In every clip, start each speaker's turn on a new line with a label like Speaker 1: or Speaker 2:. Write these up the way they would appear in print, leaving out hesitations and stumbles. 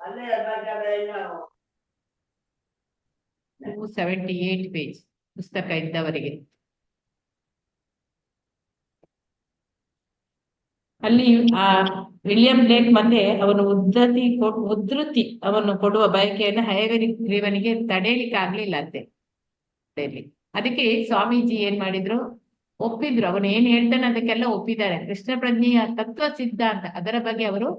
Speaker 1: 278 page ಪುಸ್ತಕ ಇದ್ದವರಿಗೆ. ಅಲ್ಲಿ ಆ ವಿಲಿಯಂ ಬ್ಲೇಕ್ ಮತ್ತೆ ಅವನು ಉದ್ಧತಿ ಅವನು ಕೊಡುವ ಬಯಕೆಯನ್ನು ಹಯಗ್ರೀವನಿಗೆ ತಡೆಯಲಿಕ್ಕೆ ಆಗ್ಲಿಲ್ಲ ಅಂತೆ. ಅದಕ್ಕೆ ಸ್ವಾಮೀಜಿ ಏನ್ ಮಾಡಿದ್ರು, ಒಪ್ಪಿದ್ರು. ಅವನು ಏನ್ ಹೇಳ್ತಾನೆ ಅದಕ್ಕೆಲ್ಲ ಒಪ್ಪಿದ್ದಾರೆ. ಕೃಷ್ಣ ಪ್ರಜ್ಞೆಯ ತತ್ವ ಸಿದ್ಧಾಂತ ಅದರ ಬಗ್ಗೆ ಅವರು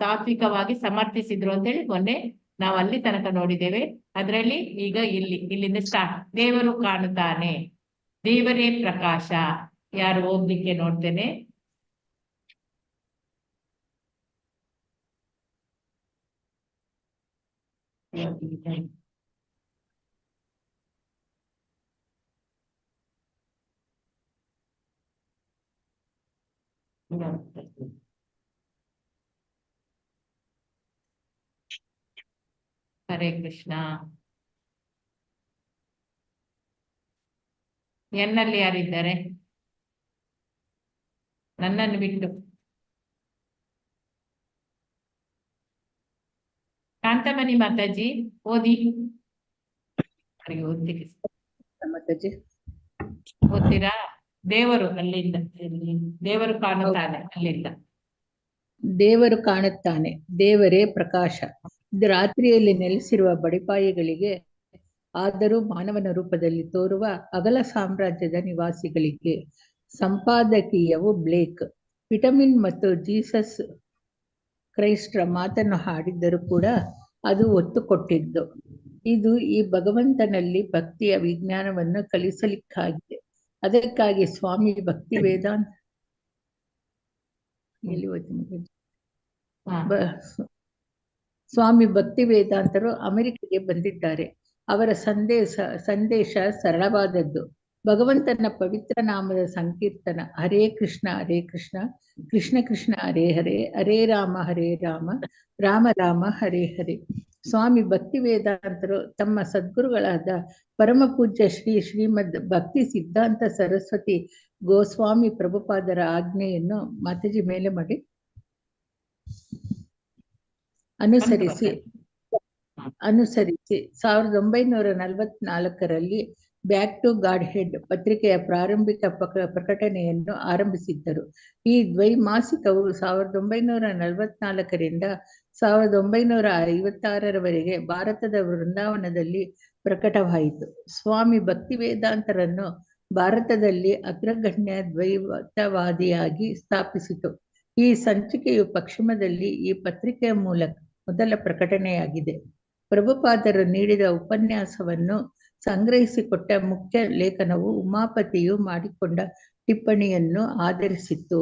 Speaker 1: ತಾತ್ವಿಕವಾಗಿ ಸಮರ್ಥಿಸಿದ್ರು ಅಂತ ಹೇಳಿ ಮೊನ್ನೆ ನಾವು ಅಲ್ಲಿ ತನಕ ನೋಡಿದ್ದೇವೆ. ಅದರಲ್ಲಿ ಈಗ ಇಲ್ಲಿಂದ ಸ್ಟಾರ್ಟ್. ದೇವರು ಕಾಣುತ್ತಾನೆ, ದೇವರೇ ಪ್ರಕಾಶ. ಯಾರು ಓದ್ಲಿಕ್ಕೆ ನೋಡ್ತೇನೆ. ಹರೇ ಕೃಷ್ಣ. ಎನ್ನಲ್ಲಿ ಯಾರಿದ್ದಾರೆ ನನ್ನನ್ನು ಬಿಟ್ಟು? ಕಾಂತಮಣಿ ಮಾತಾಜಿ ಓದಿ.
Speaker 2: ಮಾತಾಜಿ
Speaker 1: ಓದ್ತೀರಾ? ದೇವರು ಅಲ್ಲಿಂದ, ದೇವರು ಕಾಣುತ್ತಾನೆ ಅಲ್ಲಿಂದ.
Speaker 2: ದೇವರು ಕಾಣುತ್ತಾನೆ, ದೇವರೇ ಪ್ರಕಾಶ. ಇದು ರಾತ್ರಿಯಲ್ಲಿ ನೆಲೆಸಿರುವ ಬಡಿಪಾಯಿಗಳಿಗೆ, ಆದರೂ ಮಾನವನ ರೂಪದಲ್ಲಿ ತೋರುವ ಅಗಲ ಸಾಮ್ರಾಜ್ಯದ ನಿವಾಸಿಗಳಿಗೆ. ಸಂಪಾದಕೀಯವು ಬ್ಲೇಕ್. ವಿಟಮಿನ್ ಮತ್ತು ಜೀಸಸ್ ಕ್ರೈಸ್ಟ್ರ ಮಾತನ್ನು ಹಾಡಿದ್ದರೂ ಕೂಡ ಅದು ಒತ್ತು ಕೊಟ್ಟಿದ್ದು. ಇದು ಈ ಭಗವಂತನಲ್ಲಿ ಭಕ್ತಿಯ ವಿಜ್ಞಾನವನ್ನು ಕಲಿಸಲಿಕ್ಕಾಗಿದೆ. ಅದಕ್ಕಾಗಿ ಸ್ವಾಮಿ ಭಕ್ತಿ ವೇದಾಂತ ಸ್ವಾಮಿ ಭಕ್ತಿ ವೇದಾಂತರು ಅಮೆರಿಕೆಗೆ ಬಂದಿದ್ದಾರೆ. ಅವರ ಸಂದೇಶ ಸರಳವಾದದ್ದು. ಭಗವಂತನ ಪವಿತ್ರ ನಾಮದ ಸಂಕೀರ್ತನ. ಹರೇ ಕೃಷ್ಣ ಹರೇ ಕೃಷ್ಣ, ಕೃಷ್ಣ ಕೃಷ್ಣ ಹರೇ ಹರೇ, ಹರೇ ರಾಮ ರಾಮ ರಾಮ ಹರೇ ಹರೇ. ಸ್ವಾಮಿ ಭಕ್ತಿ ವೇದಾಂತರು ತಮ್ಮ ಸದ್ಗುರುಗಳಾದ ಪರಮ ಪೂಜ್ಯ ಶ್ರೀಮದ್ ಭಕ್ತಿ ಸಿದ್ಧಾಂತ ಸರಸ್ವತಿ ಗೋಸ್ವಾಮಿ ಪ್ರಭುಪಾದರ ಆಜ್ಞೆಯನ್ನು ಮಾತಾಜಿ ಮೇಲೆ ಮಾಡಿ ಅನುಸರಿಸಿ 1944ರಲ್ಲಿ ಬ್ಯಾಕ್ ಟು ಗಾಡ್ ಹೆಡ್ ಪತ್ರಿಕೆಯ ಪ್ರಾರಂಭಿಕ ಪ್ರಕಟಣೆಯನ್ನು ಆರಂಭಿಸಿದ್ದರು. ಈ ದ್ವೈಮಾಸಿಕವು 1944ರಿಂದ 1956ರವರೆಗೆ ಭಾರತದ ವೃಂದಾವನದಲ್ಲಿ ಪ್ರಕಟವಾಯಿತು. ಸ್ವಾಮಿ ಭಕ್ತಿ ವೇದಾಂತರನ್ನು ಭಾರತದಲ್ಲಿ ಅಗ್ರಗಣ್ಯ ದ್ವೈತವಾದಿಯಾಗಿ ಸ್ಥಾಪಿಸಿತು. ಈ ಸಂಚಿಕೆಯು ಪಶ್ಚಿಮದಲ್ಲಿ ಈ ಪತ್ರಿಕೆಯ ಮೊದಲ ಪ್ರಕಟಣೆಯಾಗಿದೆ. ಪ್ರಭುಪಾದರು ನೀಡಿದ ಉಪನ್ಯಾಸವನ್ನು ಸಂಗ್ರಹಿಸಿಕೊಟ್ಟ ಮುಖ್ಯ ಲೇಖನವು ಉಮಾಪತಿಯು ಮಾಡಿಕೊಂಡ ಟಿಪ್ಪಣಿಯನ್ನು ಆಧರಿಸಿತ್ತು.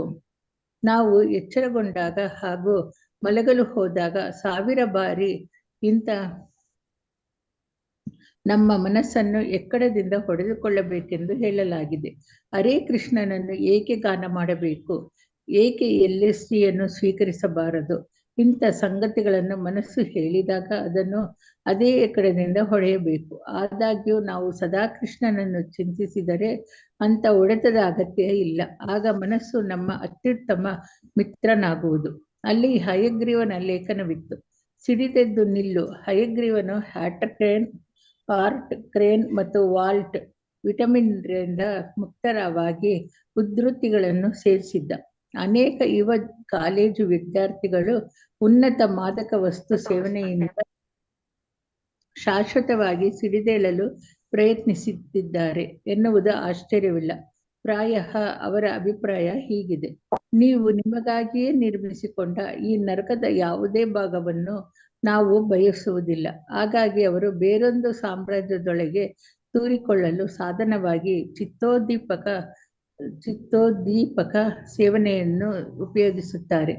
Speaker 2: ನಾವು ಎಚ್ಚರಗೊಂಡಾಗ ಹಾಗೂ ಮಲಗಲು ಹೋದಾಗ 1000 ಬಾರಿ ಇಂಥ ನಮ್ಮ ಮನಸ್ಸನ್ನು ಎಕ್ಕಡದಿಂದ ಹೊಡೆದುಕೊಳ್ಳಬೇಕೆಂದು ಹೇಳಲಾಗಿದೆ. ಹರೇ ಕೃಷ್ಣನನ್ನು ಏಕೆ ಗಾನ ಮಾಡಬೇಕು? ಏಕೆ LSDಯನ್ನು ಸ್ವೀಕರಿಸಬಾರದು? ಇಂಥ ಸಂಗತಿಗಳನ್ನು ಮನಸ್ಸು ಹೇಳಿದಾಗ ಅದನ್ನು ಅದೇ ಕಡೆಯಿಂದ ಹೊಡೆಯಬೇಕು. ಆದಾಗ್ಯೂ ನಾವು ಸದಾ ಕೃಷ್ಣನನ್ನು ಚಿಂತಿಸಿದರೆ ಅಂಥ ಹೊಡೆತದ ಅಗತ್ಯ ಇಲ್ಲ. ಆಗ ಮನಸ್ಸು ನಮ್ಮ ಅತ್ಯುತ್ತಮ ಮಿತ್ರನಾಗುವುದು. ಅಲ್ಲಿ ಹಯಗ್ರೀವನ ಲೇಖನವಿತ್ತು. ಸಿಡಿದೆದ್ದು ನಿಲ್ಲು. ಹಯಗ್ರೀವನು ಹಾರ್ಟ್ ಕ್ರೇನ್ ಮತ್ತು ವಾಲ್ಟ್ ವಿಟಮಿನ್ರಿಂದ ಮುಕ್ತರವಾಗಿ ಉದ್ಧೃತಿಗಳನ್ನು ಸೇರಿಸಿದ್ದ. ಅನೇಕ ಯುವ ಕಾಲೇಜು ವಿದ್ಯಾರ್ಥಿಗಳು ಉನ್ನತ ಮಾದಕ ವಸ್ತು ಸೇವನೆಯಿಂದ ಶಾಶ್ವತವಾಗಿ ಸಿಡಿದೇಳಲು ಪ್ರಯತ್ನಿಸುತ್ತಿದ್ದಾರೆ ಎನ್ನುವುದು ಆಶ್ಚರ್ಯವಿಲ್ಲ. ಪ್ರಾಯಃ ಅವರ ಅಭಿಪ್ರಾಯ ಹೀಗಿದೆ: ನೀವು ನಿಮಗಾಗಿಯೇ ನಿರ್ಮಿಸಿಕೊಂಡ ಈ ನರಕದ ಯಾವುದೇ ಭಾಗವನ್ನು ನಾವು ಬಯಸುವುದಿಲ್ಲ. ಹಾಗಾಗಿ ಅವರು ಬೇರೊಂದು ಸಾಮ್ರಾಜ್ಯದೊಳಗೆ ತೂರಿಕೊಳ್ಳಲು ಸಾಧನವಾಗಿ ಚಿತ್ತೋದ್ದೀಪಕ ಸೇವನೆಯನ್ನು ಉಪಯೋಗಿಸುತ್ತಾರೆ.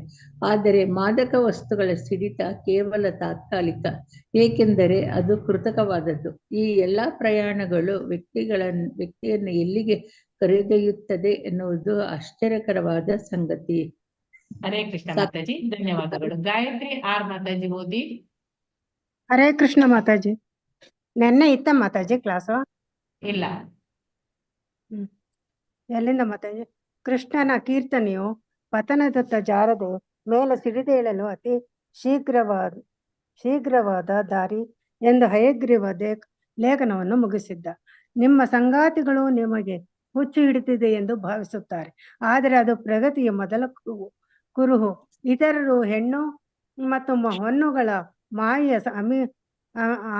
Speaker 2: ಆದರೆ ಮಾದಕ ವಸ್ತುಗಳ ಸಿಡಿತ ಕೇವಲ ತಾತ್ಕಾಲಿಕ, ಏಕೆಂದರೆ ಅದು ಕೃತಕವಾದದ್ದು. ಈ ಎಲ್ಲ ಪ್ರಯಾಣಗಳು ವ್ಯಕ್ತಿಯನ್ನು ಎಲ್ಲಿಗೆ ಕರೆದೊಯ್ಯುತ್ತದೆ ಎನ್ನುವುದು ಆಶ್ಚರ್ಯಕರವಾದ ಸಂಗತಿ.
Speaker 1: ಹರೇ ಕೃಷ್ಣ ಮಾತಾಜಿ, ಧನ್ಯವಾದಗಳು. ಗಾಯತ್ರಿ ಆರ್ ಮಾತಾಜಿ ಓದಿ.
Speaker 3: ಹರೇ ಕೃಷ್ಣ ಮಾತಾಜಿ. ನೆನ್ನೆ ಇತ್ತ ಮಾತಾಜಿ ಕ್ಲಾಸು?
Speaker 1: ಇಲ್ಲ.
Speaker 3: ಎಲ್ಲಿಂದ ಮಾತಾಜಿ? ಕೃಷ್ಣನ ಕೀರ್ತನೆಯು ಪತನದತ್ತ ಜಾರದೆ ಮೇಲೆ ಸಿಡಿದೇಳಲು ಅತಿ ಶೀಘ್ರವಾದ ದಾರಿ ಎಂದು ಹಯಗ್ರೀವ ಲೇಖನವನ್ನು ಮುಗಿಸಿದ್ದ. ನಿಮ್ಮ ಸಂಗಾತಿಗಳು ನಿಮಗೆ ಹುಚ್ಚು ಹಿಡಿತಿದೆ ಎಂದು ಭಾವಿಸುತ್ತಾರೆ, ಆದರೆ ಅದು ಪ್ರಗತಿಯ ಮೊದಲ ಕುರುಹು. ಇತರರು ಹೆಣ್ಣು ಮತ್ತು ಹೊನ್ನುಗಳ ಮಾಯೆಯ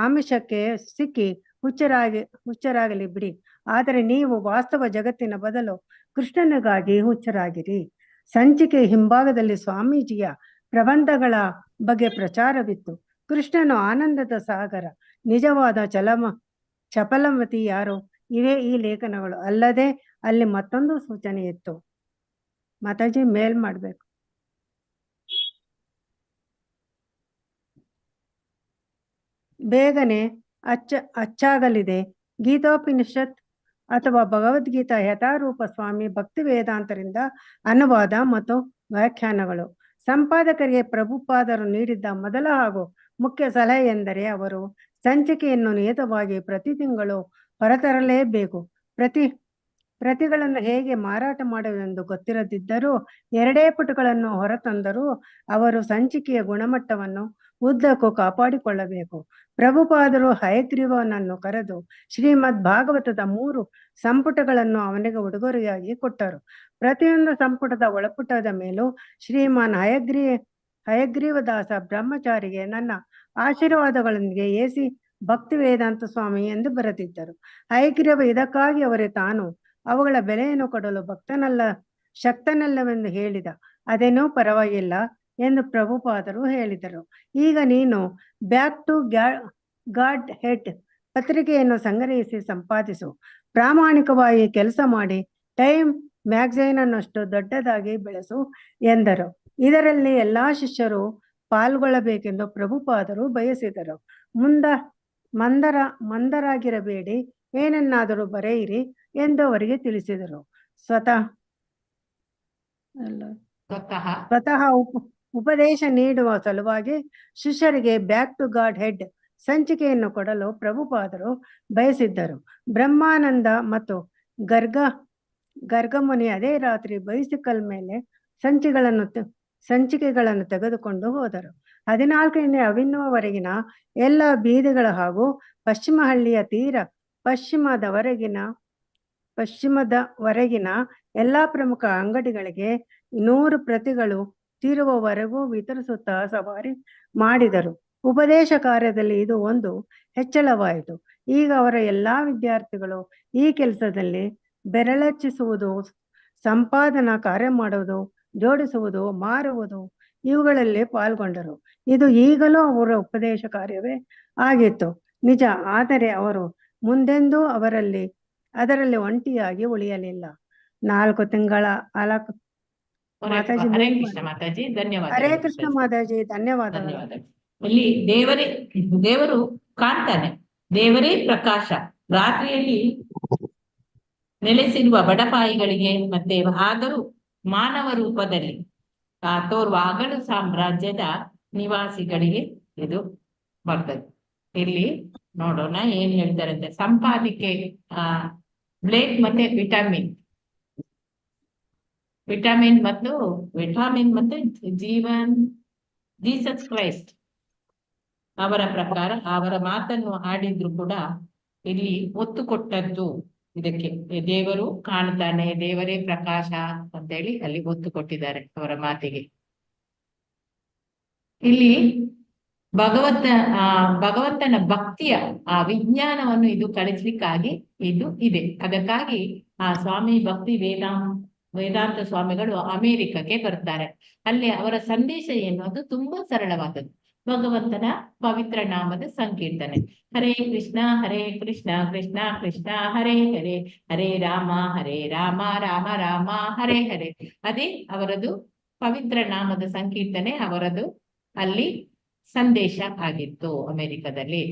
Speaker 3: ಆಮಿಷಕ್ಕೆ ಸಿಕ್ಕಿ ಹುಚ್ಚರಾಗಲಿ ಬಿಡಿ, ಆದರೆ ನೀವು ವಾಸ್ತವ ಜಗತ್ತಿನ ಬದಲು ಕೃಷ್ಣನಿಗಾಗಿ ಹುಚ್ಚರಾಗಿರಿ. ಸಂಚಿಕೆ ಹಿಂಭಾಗದಲ್ಲಿ ಸ್ವಾಮೀಜಿಯ ಪ್ರಬಂಧಗಳ ಬಗ್ಗೆ ಪ್ರಚಾರವಿತ್ತು. ಕೃಷ್ಣನು ಆನಂದದ ಸಾಗರ, ನಿಜವಾದ ಚಪಲಮತಿ ಯಾರು? ಇವೇ ಈ ಲೇಖನಗಳು. ಅಲ್ಲದೆ ಅಲ್ಲಿ ಮತ್ತೊಂದು ಸೂಚನೆ ಇತ್ತು. ಮಾತಾಜಿ ಮೇಲ್ ಮಾಡ್ಬೇಕು. ಬೇಗನೆ ಅಚ್ಚಾಗಲಿದೆ. ಗೀತೋಪನಿಷತ್ ಅಥವಾ ಭಗವದ್ಗೀತಾ ಯಥಾರೂಪ ಸ್ವಾಮಿ ಭಕ್ತಿ ವೇದಾಂತರಿಂದ ಅನುವಾದ ಮತ್ತು ವ್ಯಾಖ್ಯಾನಗಳು. ಸಂಪಾದಕರಿಗೆ ಪ್ರಭುಪಾದರು ನೀಡಿದ್ದ ಮೊದಲ ಹಾಗೂ ಮುಖ್ಯ ಸಲಹೆ ಎಂದರೆ ಅವರು ಸಂಚಿಕೆಯನ್ನು ನಿಯತವಾಗಿ ಪ್ರತಿ ತಿಂಗಳು ಹೊರತರಲೇಬೇಕು. ಪ್ರತಿಗಳನ್ನು ಹೇಗೆ ಮಾರಾಟ ಮಾಡುವುದೆಂದು ಗೊತ್ತಿರದಿದ್ದರೂ 2 ಪುಟಗಳನ್ನು ಹೊರತಂದರೂ ಅವರು ಸಂಚಿಕೆಯ ಗುಣಮಟ್ಟವನ್ನು ಉದ್ದಕ್ಕೂ ಕಾಪಾಡಿಕೊಳ್ಳಬೇಕು. ಪ್ರಭುಪಾದರು ಹಯಗ್ರೀವನನ್ನು ಕರೆದು ಶ್ರೀಮದ್ ಭಾಗವತದ 3 ಸಂಪುಟಗಳನ್ನು ಅವನಿಗೆ ಉಡುಗೊರೆಯಾಗಿ ಕೊಟ್ಟರು. ಪ್ರತಿಯೊಂದು ಸಂಪುಟದ ಒಳಪುಟದ ಮೇಲೂ ಶ್ರೀಮಾನ್ ಹಯಗ್ರೀವದಾಸ ಬ್ರಹ್ಮಚಾರಿಗೆ ನನ್ನ ಆಶೀರ್ವಾದಗಳೊಂದಿಗೆ ಎಸಿ ಭಕ್ತಿ ವೇದಾಂತ ಸ್ವಾಮಿ ಎಂದು ಬರೆದಿದ್ದರು. ಹಯಗ್ರೀವ ಇದಕ್ಕಾಗಿ ಅವರೇ ತಾನು ಅವುಗಳ ಬೆಲೆಯನ್ನು ಕೊಡಲು ಶಕ್ತನಲ್ಲವೆಂದು ಹೇಳಿದ. ಅದೇನೂ ಪರವಾಗಿಲ್ಲ ಎಂದು ಪ್ರಭುಪಾದರು ಹೇಳಿದರು. ಈಗ ನೀನು ಬ್ಯಾಕ್ ಟು ಗಾಡ್ ಹೆಡ್ ಪತ್ರಿಕೆಯನ್ನು ಸಂಗ್ರಹಿಸಿ ಸಂಪಾದಿಸು. ಪ್ರಾಮಾಣಿಕವಾಗಿ ಕೆಲಸ ಮಾಡಿ ಟೈಮ್ ಮ್ಯಾಗಝೈನ್ ಅನ್ನಷ್ಟು ದೊಡ್ಡದಾಗಿ ಬೆಳೆಸು ಎಂದರು. ಇದರಲ್ಲಿ ಎಲ್ಲಾ ಶಿಷ್ಯರು ಪಾಲ್ಗೊಳ್ಳಬೇಕೆಂದು ಪ್ರಭುಪಾದರು ಬಯಸಿದರು. ಮಂದರಾಗಿರಬೇಡಿ, ಏನನ್ನಾದರೂ ಬರೆಯಿರಿ ಎಂದು ಅವರಿಗೆ ತಿಳಿಸಿದರು. ಸ್ವತಃ ಉಪದೇಶ ನೀಡುವ ಸಲುವಾಗಿ ಶಿಷ್ಯರಿಗೆ ಬ್ಯಾಕ್ ಟು ಗಾಡ್ ಹೆಡ್ ಸಂಚಿಕೆಯನ್ನು ಕೊಡಲು ಪ್ರಭುಪಾದರು ಬಯಸಿದ್ದರು. ಬ್ರಹ್ಮಾನಂದ ಮತ್ತು ಗರ್ಗಮುನಿ ಅದೇ ರಾತ್ರಿ ಬೈಸಿಕಲ್ ಮೇಲೆ ಸಂಚಿಕೆಗಳನ್ನು ತೆಗೆದುಕೊಂಡು ಹೋದರು. 14ನೇ ಅವಿನ್ನವರೆಗಿನ ಎಲ್ಲ ಬೀದಿಗಳ ಹಾಗೂ ಪಶ್ಚಿಮಹಳ್ಳಿಯ ತೀರ ಪಶ್ಚಿಮದವರೆಗಿನ ಎಲ್ಲಾ ಪ್ರಮುಖ ಅಂಗಡಿಗಳಿಗೆ 100 ಪ್ರತಿಗಳು ತೀರುವವರೆಗೂ ವಿತರಿಸುತ್ತಾ ಸವಾರಿ ಮಾಡಿದರು. ಉಪದೇಶ ಕಾರ್ಯದಲ್ಲಿ ಇದು ಒಂದು ಹೆಚ್ಚಳವಾಯಿತು. ಈಗ ಅವರ ಎಲ್ಲಾ ವಿದ್ಯಾರ್ಥಿಗಳು ಈ ಕೆಲಸದಲ್ಲಿ ಬೆರಳಚ್ಚಿಸುವುದು, ಸಂಪಾದನಾ ಕಾರ್ಯ ಮಾಡುವುದು, ಜೋಡಿಸುವುದು, ಮಾರುವುದು ಇವುಗಳಲ್ಲಿ ಪಾಲ್ಗೊಂಡರು. ಇದು ಈಗಲೂ ಅವರ ಉಪದೇಶ ಕಾರ್ಯವೇ ಆಗಿತ್ತು, ನಿಜ. ಆದರೆ ಅವರು ಮುಂದೆಂದೂ ಅದರಲ್ಲಿ ಒಂಟಿಯಾಗಿ ಉಳಿಯಲಿಲ್ಲ. 4 ತಿಂಗಳ ಮಾತಾಜಿ.
Speaker 1: ಹರೇ ಕೃಷ್ಣ ಮಾತಾಜಿ, ಧನ್ಯವಾದ.
Speaker 3: ಹರೇ ಕೃಷ್ಣ ಮಾತಾಜಿ, ಧನ್ಯವಾದಗಳು.
Speaker 1: ಇಲ್ಲಿ ದೇವರು ಕಾಣ್ತಾನೆ, ದೇವರೇ ಪ್ರಕಾಶ. ರಾತ್ರಿಯಲ್ಲಿ ನೆಲೆಸಿರುವ ಬಡಪಾಯಿಗಳಿಗೆ ಮತ್ತೆ ಆದರೂ ಮಾನವ ರೂಪದಲ್ಲಿ ತೋರುವ ಹಗಲು ಸಾಮ್ರಾಜ್ಯದ ನಿವಾಸಿಗಳಿಗೆ ಇದು ಬರ್ತದೆ. ಇಲ್ಲಿ ನೋಡೋಣ ಏನ್ ಹೇಳ್ತಾರಂತೆ. ಸಂಪಾದಿಕೆ ಬ್ಲೇಕ್ ಮತ್ತೆ ವಿಟಮಿನ್ ಮತ್ತು ಜೀಸಸ್ ಕ್ರೈಸ್ಟ್ ಅವರ ಪ್ರಕಾರ ಅವರ ಮಾತನ್ನು ಆಡಿದ್ರು ಕೂಡ ಇಲ್ಲಿ ಒತ್ತು ಕೊಟ್ಟದ್ದು ಇದಕ್ಕೆ. ದೇವರು ಕಾಣ್ತಾನೆ, ದೇವರೇ ಪ್ರಕಾಶ ಅಂತೇಳಿ ಅಲ್ಲಿ ಒತ್ತು ಕೊಟ್ಟಿದ್ದಾರೆ ಅವರ ಮಾತಿಗೆ. ಇಲ್ಲಿ ಭಗವಂತನ ಭಕ್ತಿಯ ಆ ವಿಜ್ಞಾನವನ್ನು ಇದು ಕಳಿಸ್ಲಿಕ್ಕಾಗಿ ಇದು ಇದೆ. ಅದಕ್ಕಾಗಿ ಆ ಸ್ವಾಮಿ ಭಕ್ತಿ ವೇದಾಂತ ಸ್ವಾಮಿಗಳು ಅಮೆರಿಕಕ್ಕೆ ಬರ್ತಾರೆ. ಅಲ್ಲಿ ಅವರ ಸಂದೇಶ ಏನು? ಅದು ತುಂಬಾ ಸರಳವಾದದ್ದು. ಭಗವಂತನ ಪವಿತ್ರ ನಾಮದ ಸಂಕೀರ್ತನೆ. ಹರೇ ಕೃಷ್ಣ ಕೃಷ್ಣ ಕೃಷ್ಣ ಹರೇ ಹರೇ, ಹರೇ ರಾಮ ರಾಮ ರಾಮ ಹರೇ ಹರೇ. ಅದೇ ಅವರದು ಪವಿತ್ರ ನಾಮದ ಸಂಕೀರ್ತನೆ, ಅವರದು ಅಲ್ಲಿ ಸಂದೇಶ ಆಗಿತ್ತು ಅಮೆರಿಕದಲ್ಲಿ.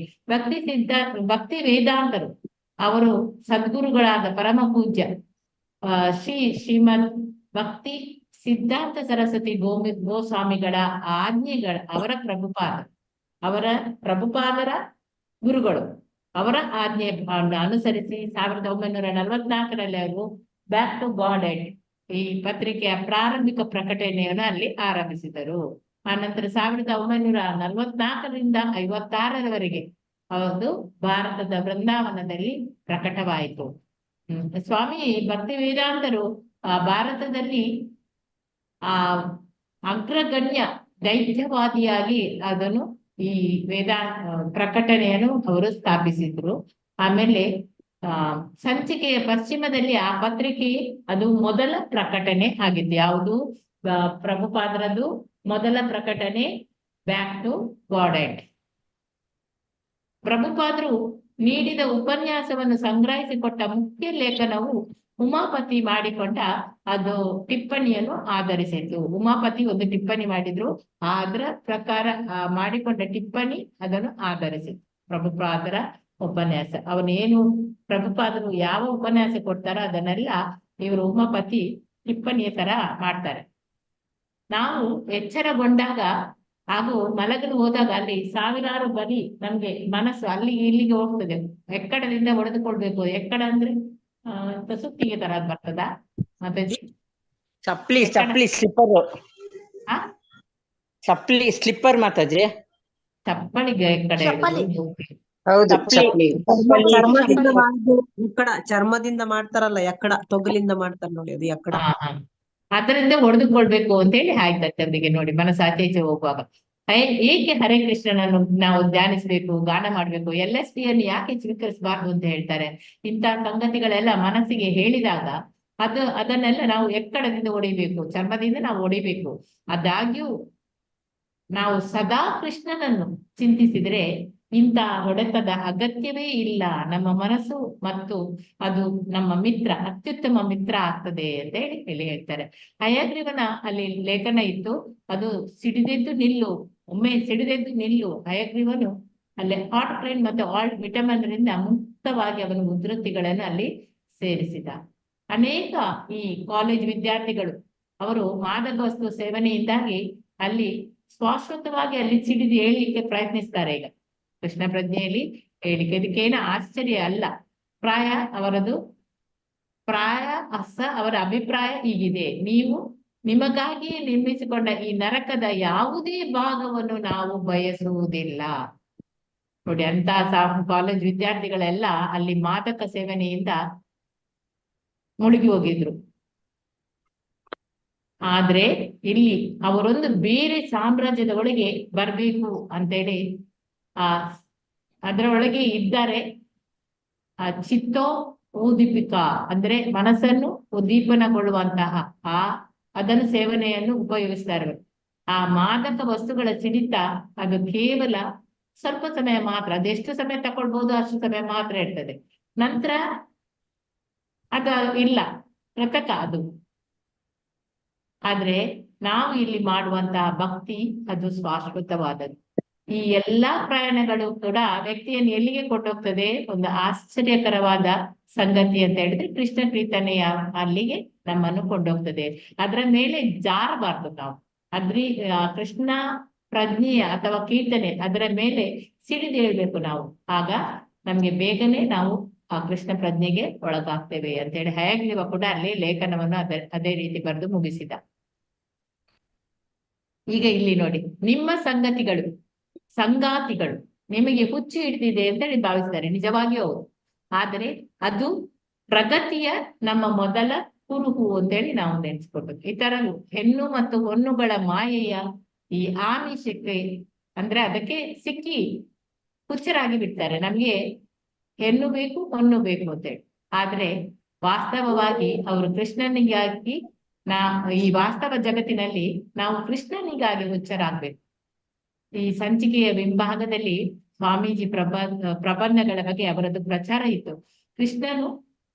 Speaker 1: ಭಕ್ತಿ ವೇದಾಂತರು ಅವರು ಸದ್ಗುರುಗಳಾದ ಪರಮ ಪೂಜ್ಯ ಶ್ರೀಮದ್ ಭಕ್ತಿ ಸಿದ್ಧಾಂತ ಸರಸ್ವತಿ ಗೋಸ್ವಾಮಿಗಳ ಆಜ್ಞೆಗಳ ಅವರ ಪ್ರಭುಪಾದರ ಗುರುಗಳು ಅವರ ಆಜ್ಞೆ ಅನುಸರಿಸಿ 1944ರಲ್ಲಿ ಅವರು ಬ್ಯಾಕ್ ಟು ಗಾಡ್ ಹೆಡ್ ಈ ಪತ್ರಿಕೆಯ ಪ್ರಾರಂಭಿಕ ಪ್ರಕಟಣೆಯನ್ನು ಅಲ್ಲಿ ಆರಂಭಿಸಿದರು. ಆನಂತರ 1944ರಿಂದ 56ರವರೆಗೆ ಅದು ಭಾರತದ ವೃಂದಾವನದಲ್ಲಿ ಪ್ರಕಟವಾಯಿತು. ಸ್ವಾಮಿ ಭಕ್ತಿ ವೇದಾಂತರು ಭಾರತದಲ್ಲಿ ಅಗ್ರಗಣ್ಯ ದೈತ್ಯವಾದಿಯಾಗಿ ಅದನ್ನು ಈ ಪ್ರಕಟಣೆಯನ್ನು ಅವರು ಸ್ಥಾಪಿಸಿದ್ರು. ಆಮೇಲೆ ಸಂಚಿಕೆಯ ಪಶ್ಚಿಮದಲ್ಲಿ ಆ ಪತ್ರಿಕೆ ಅದು ಮೊದಲ ಪ್ರಕಟಣೆ ಆಗಿತ್ತು. ಯಾವುದು ಪ್ರಭುಪಾದರದು ಮೊದಲ ಪ್ರಕಟಣೆ ಬ್ಯಾಕ್ ಟು ಗಾಡೆಡ್. ಪ್ರಭುಪಾದರು ನೀಡಿದ ಉಪನ್ಯಾಸವನ್ನು ಸಂಗ್ರಹಿಸಿಕೊಟ್ಟ ಮುಖ್ಯ ಲೇಖನವು ಉಮಾಪತಿ ಮಾಡಿಕೊಂಡ ಅದು ಟಿಪ್ಪಣಿಯನ್ನು ಆಧರಿಸಿತು. ಉಮಾಪತಿ ಒಂದು ಟಿಪ್ಪಣಿ ಮಾಡಿದ್ರು, ಅದರ ಪ್ರಕಾರ ಮಾಡಿಕೊಂಡ ಟಿಪ್ಪಣಿ ಅದನ್ನು ಆಧರಿಸಿತು ಪ್ರಭುಪಾದರ ಉಪನ್ಯಾಸ. ಅವನೇನು ಪ್ರಭುಪಾದರು ಯಾವ ಉಪನ್ಯಾಸ ಕೊಡ್ತಾರೋ ಅದನ್ನೆಲ್ಲ ಇವರು ಉಮಾಪತಿ ಟಿಪ್ಪಣಿಯ ತರ ಮಾಡ್ತಾರೆ. ನಾವು ಎಚ್ಚರಗೊಂಡಾಗ ಹಾಗೂ ಮಲಗಲು ಹೋದಾಗ ಅಲ್ಲಿ ಸಾವಿರಾರು ಬಲಿ ನಮ್ಗೆ ಮನಸ್ಸು ಅಲ್ಲಿಗೆ ಇಲ್ಲಿಗೆ ಹೋಗ್ತದೆ. ಎಕ್ಕಡದಿಂದ ಹೊಡೆದುಕೊಳ್ಬೇಕು. ಎಕ್ಕಡ ಅಂದ್ರೆ ಸುತ್ತಿಗೆ ತರ ಬರ್ತದ ಮಾತಾಜಿ?
Speaker 4: ಚಪ್ಪಲಿ ಸ್ಲಿಪ್ಪರ್. ಚಪ್ಪಲಿ ಸ್ಲಿಪ್ಪರ್ ಮಾತಾಜಿ.
Speaker 1: ಚಪ್ಪಲಿಗೆ ಎಕ್ಕಡ
Speaker 4: ಹೌದು,
Speaker 5: ಚರ್ಮದಿಂದ ಮಾಡ್ತಾರಲ್ಲ ಎಕ್ಕಡ, ತೊಗಲಿಂದ ಮಾಡ್ತಾರ ನೋಡಿ, ಅದು ಎಕ್ಕಡ.
Speaker 1: ಅದರಿಂದ ಹೊಡೆದುಕೊಳ್ಬೇಕು ಅಂತ ಹೇಳಿ ಆಯ್ತತ್ತೆ ಅವರಿಗೆ. ನೋಡಿ, ಮನಸ್ಸು ಆಚೆ ಈಚೆ ಹೋಗುವಾಗ ಏಕೆ ಹರೇ ಕೃಷ್ಣನನ್ನು ನಾವು ಧ್ಯಾನಿಸ್ಬೇಕು, ಗಾನ ಮಾಡ್ಬೇಕು, LSD ಅನ್ನು ಯಾಕೆ ಸ್ವೀಕರಿಸಬಾರ್ದು ಅಂತ ಹೇಳ್ತಾರೆ. ಇಂತಹ ಸಂಗತಿಗಳೆಲ್ಲ ಮನಸ್ಸಿಗೆ ಹೇಳಿದಾಗ ಅದನ್ನೆಲ್ಲ ನಾವು ಎಕ್ಕಡದಿಂದ ಹೊಡಿಬೇಕು, ಚರ್ಮದಿಂದ ನಾವು ಹೊಡಿಬೇಕು. ಆದಾಗ್ಯೂ ನಾವು ಸದಾ ಕೃಷ್ಣನನ್ನು ಚಿಂತಿಸಿದ್ರೆ ಇಂತಹ ಹೊಡೆತದ ಅಗತ್ಯವೇ ಇಲ್ಲ. ನಮ್ಮ ಮನಸ್ಸು ಮತ್ತು ಅದು ನಮ್ಮ ಮಿತ್ರ, ಅತ್ಯುತ್ತಮ ಮಿತ್ರ ಆಗ್ತದೆ ಅಂತ ಹೇಳಿ ಹೇಳ್ತಾರೆ. ಹಯಗ್ರೀವನ ಅಲ್ಲಿ ಲೇಖನ ಇತ್ತು, ಅದು ಸಿಡಿದೆದ್ದು ನಿಲ್ಲು, ಒಮ್ಮೆ ಸಿಡಿದೆದ್ದು ನಿಲ್ಲು. ಹಯಗ್ರೀವನು ಅಲ್ಲಿ ಹಾಟ್ ಬ್ರೈನ್ ಮತ್ತು ಆಲ್ಟ್ ವಿಟಮಿನ್ ರಿಂದ ಮುಕ್ತವಾಗಿ ಅವನು ಉದ್ಧೃತಿಗಳನ್ನು ಅಲ್ಲಿ ಸೇರಿಸಿದ. ಅನೇಕ ಈ ಕಾಲೇಜ್ ವಿದ್ಯಾರ್ಥಿಗಳು ಅವರು ಮಾದಕ ವಸ್ತು ಸೇವನೆಯಿಂದಾಗಿ ಅಲ್ಲಿ ಶಾಶ್ವತವಾಗಿ ಅಲ್ಲಿ ಸಿಡಿದು ಹೇಳಲಿಕ್ಕೆ ಪ್ರಯತ್ನಿಸ್ತಾರೆ. ಈಗ ಕೃಷ್ಣ ಪ್ರಜ್ಞೆಯಲ್ಲಿ ಹೇಳಿಕೆ ಇದಕ್ಕೇನು ಆಶ್ಚರ್ಯ ಅಲ್ಲ. ಅವರ ಅಭಿಪ್ರಾಯ ಹೀಗಿದೆ: ನೀವು ನಿಮಗಾಗಿಯೇ ನಿರ್ಮಿಸಿಕೊಂಡ ಈ ನರಕದ ಯಾವುದೇ ಭಾಗವನ್ನು ನಾವು ಬಯಸುವುದಿಲ್ಲ. ನೋಡಿ, ಅಂತಹ ಕಾಲೇಜ್ ವಿದ್ಯಾರ್ಥಿಗಳೆಲ್ಲ ಅಲ್ಲಿ ಮಾದಕ ಸೇವನೆಯಿಂದ ಮುಳುಗಿ ಹೋಗಿದ್ರು. ಆದ್ರೆ ಇಲ್ಲಿ ಅವರೊಂದು ಬೇರೆ ಸಾಮ್ರಾಜ್ಯದ ಒಳಗೆ ಬರ್ಬೇಕು ಅಂತೇಳಿ ಅದರ ಒಳಗೆ ಇದ್ದಾರೆ. ಚಿತ್ತೋ ಉದ್ದೀಪಿಕ ಅಂದ್ರೆ ಮನಸ್ಸನ್ನು ಉದ್ದೀಪನಗೊಳ್ಳುವಂತಹ ಅದನ್ನು ಸೇವನೆಯನ್ನು ಉಪಯೋಗಿಸ್ತಾರೆ. ಆ ಮಾದಕ ವಸ್ತುಗಳ ಸಿಡಿತ ಅದು ಕೇವಲ ಸ್ವಲ್ಪ ಸಮಯ ಮಾತ್ರ, ಅದೆಷ್ಟು ಸಮಯ ತಕೊಳ್ಬಹುದು ಅಷ್ಟು ಸಮಯ ಮಾತ್ರ ಇರ್ತದೆ. ನಂತರ ಅದು ಇಲ್ಲ, ಕೃತಕ ಅದು. ಆದ್ರೆ ನಾವು ಇಲ್ಲಿ ಮಾಡುವಂತಹ ಭಕ್ತಿ ಅದು ಶಾಶ್ವತವಾದದ್ದು. ಈ ಎಲ್ಲಾ ಪ್ರಯಾಣಗಳು ಕೂಡ ವ್ಯಕ್ತಿಯನ್ನು ಎಲ್ಲಿಗೆ ಕೊಂಡೋಗ್ತದೆ? ಒಂದು ಆಶ್ಚರ್ಯಕರವಾದ ಸಂಗತಿ ಅಂತ ಹೇಳಿದ್ರೆ ಕೃಷ್ಣ ಕೀರ್ತನೆಯ ಅಲ್ಲಿಗೆ ನಮ್ಮನ್ನು ಕೊಂಡೋಗ್ತದೆ. ಅದರ ಮೇಲೆ ಜಾರಬಾರ್ದು ನಾವು. ಕೃಷ್ಣ ಪ್ರಜ್ಞೆಯ ಅಥವಾ ಕೀರ್ತನೆ ಅದರ ಮೇಲೆ ಸಿಡಿದು ಹೇಳ್ಬೇಕು ನಾವು. ಆಗ ನಮ್ಗೆ ಬೇಗನೆ ನಾವು ಆ ಕೃಷ್ಣ ಪ್ರಜ್ಞೆಗೆ ಒಳಗಾಗ್ತೇವೆ ಅಂತ ಹೇಳಿ ಹಯಗ್ರೀವ ಕೂಡ ಅಲ್ಲಿ ಲೇಖನವನ್ನು ಅದೇ ರೀತಿ ಬರೆದು ಮುಗಿಸಿದ. ಈಗ ಇಲ್ಲಿ ನೋಡಿ, ನಿಮ್ಮ ಸಂಗಾತಿಗಳು ನಿಮಗೆ ಹುಚ್ಚು ಹಿಡಿದಿದೆ ಅಂತ ಹೇಳಿ ಭಾವಿಸ್ತಾರೆ. ನಿಜವಾಗಿಯೂ ಹೌದು. ಆದರೆ ಅದು ಪ್ರಗತಿಯ ನಮ್ಮ ಮೊದಲ ಕುರುಹು ಅಂತೇಳಿ ನಾವು ನೆನೆಸ್ಕೊಳ್ಬೇಕು. ಇತರರು ಹೆಣ್ಣು ಮತ್ತು ಹೊನ್ನುಗಳ ಮಾಯೆಯ ಈ ಆಮಿಷಕ್ಕೆ ಅಂದ್ರೆ ಅದಕ್ಕೆ ಸಿಕ್ಕಿ ಹುಚ್ಚರಾಗಿ ಬಿಡ್ತಾರೆ. ನಮ್ಗೆ ಹೆಣ್ಣು ಬೇಕು, ಹೊನ್ನು ಬೇಕು ಅಂತೇಳಿ. ಆದ್ರೆ ವಾಸ್ತವವಾಗಿ ಅವರು ಕೃಷ್ಣನಿಗಾಗಿ ಈ ವಾಸ್ತವ ಜಗತ್ತಿನಲ್ಲಿ ನಾವು ಕೃಷ್ಣನಿಗಾಗಿ ಹುಚ್ಚರಾಗ್ಬೇಕು. ಈ ಸಂಚಿಕೆಯ ವಿಭಾಗದಲ್ಲಿ ಸ್ವಾಮೀಜಿ ಪ್ರಬಂಧಗಳ ಬಗ್ಗೆ ಅವರದ್ದು ಪ್ರಚಾರ ಇತ್ತು. ಕೃಷ್ಣನು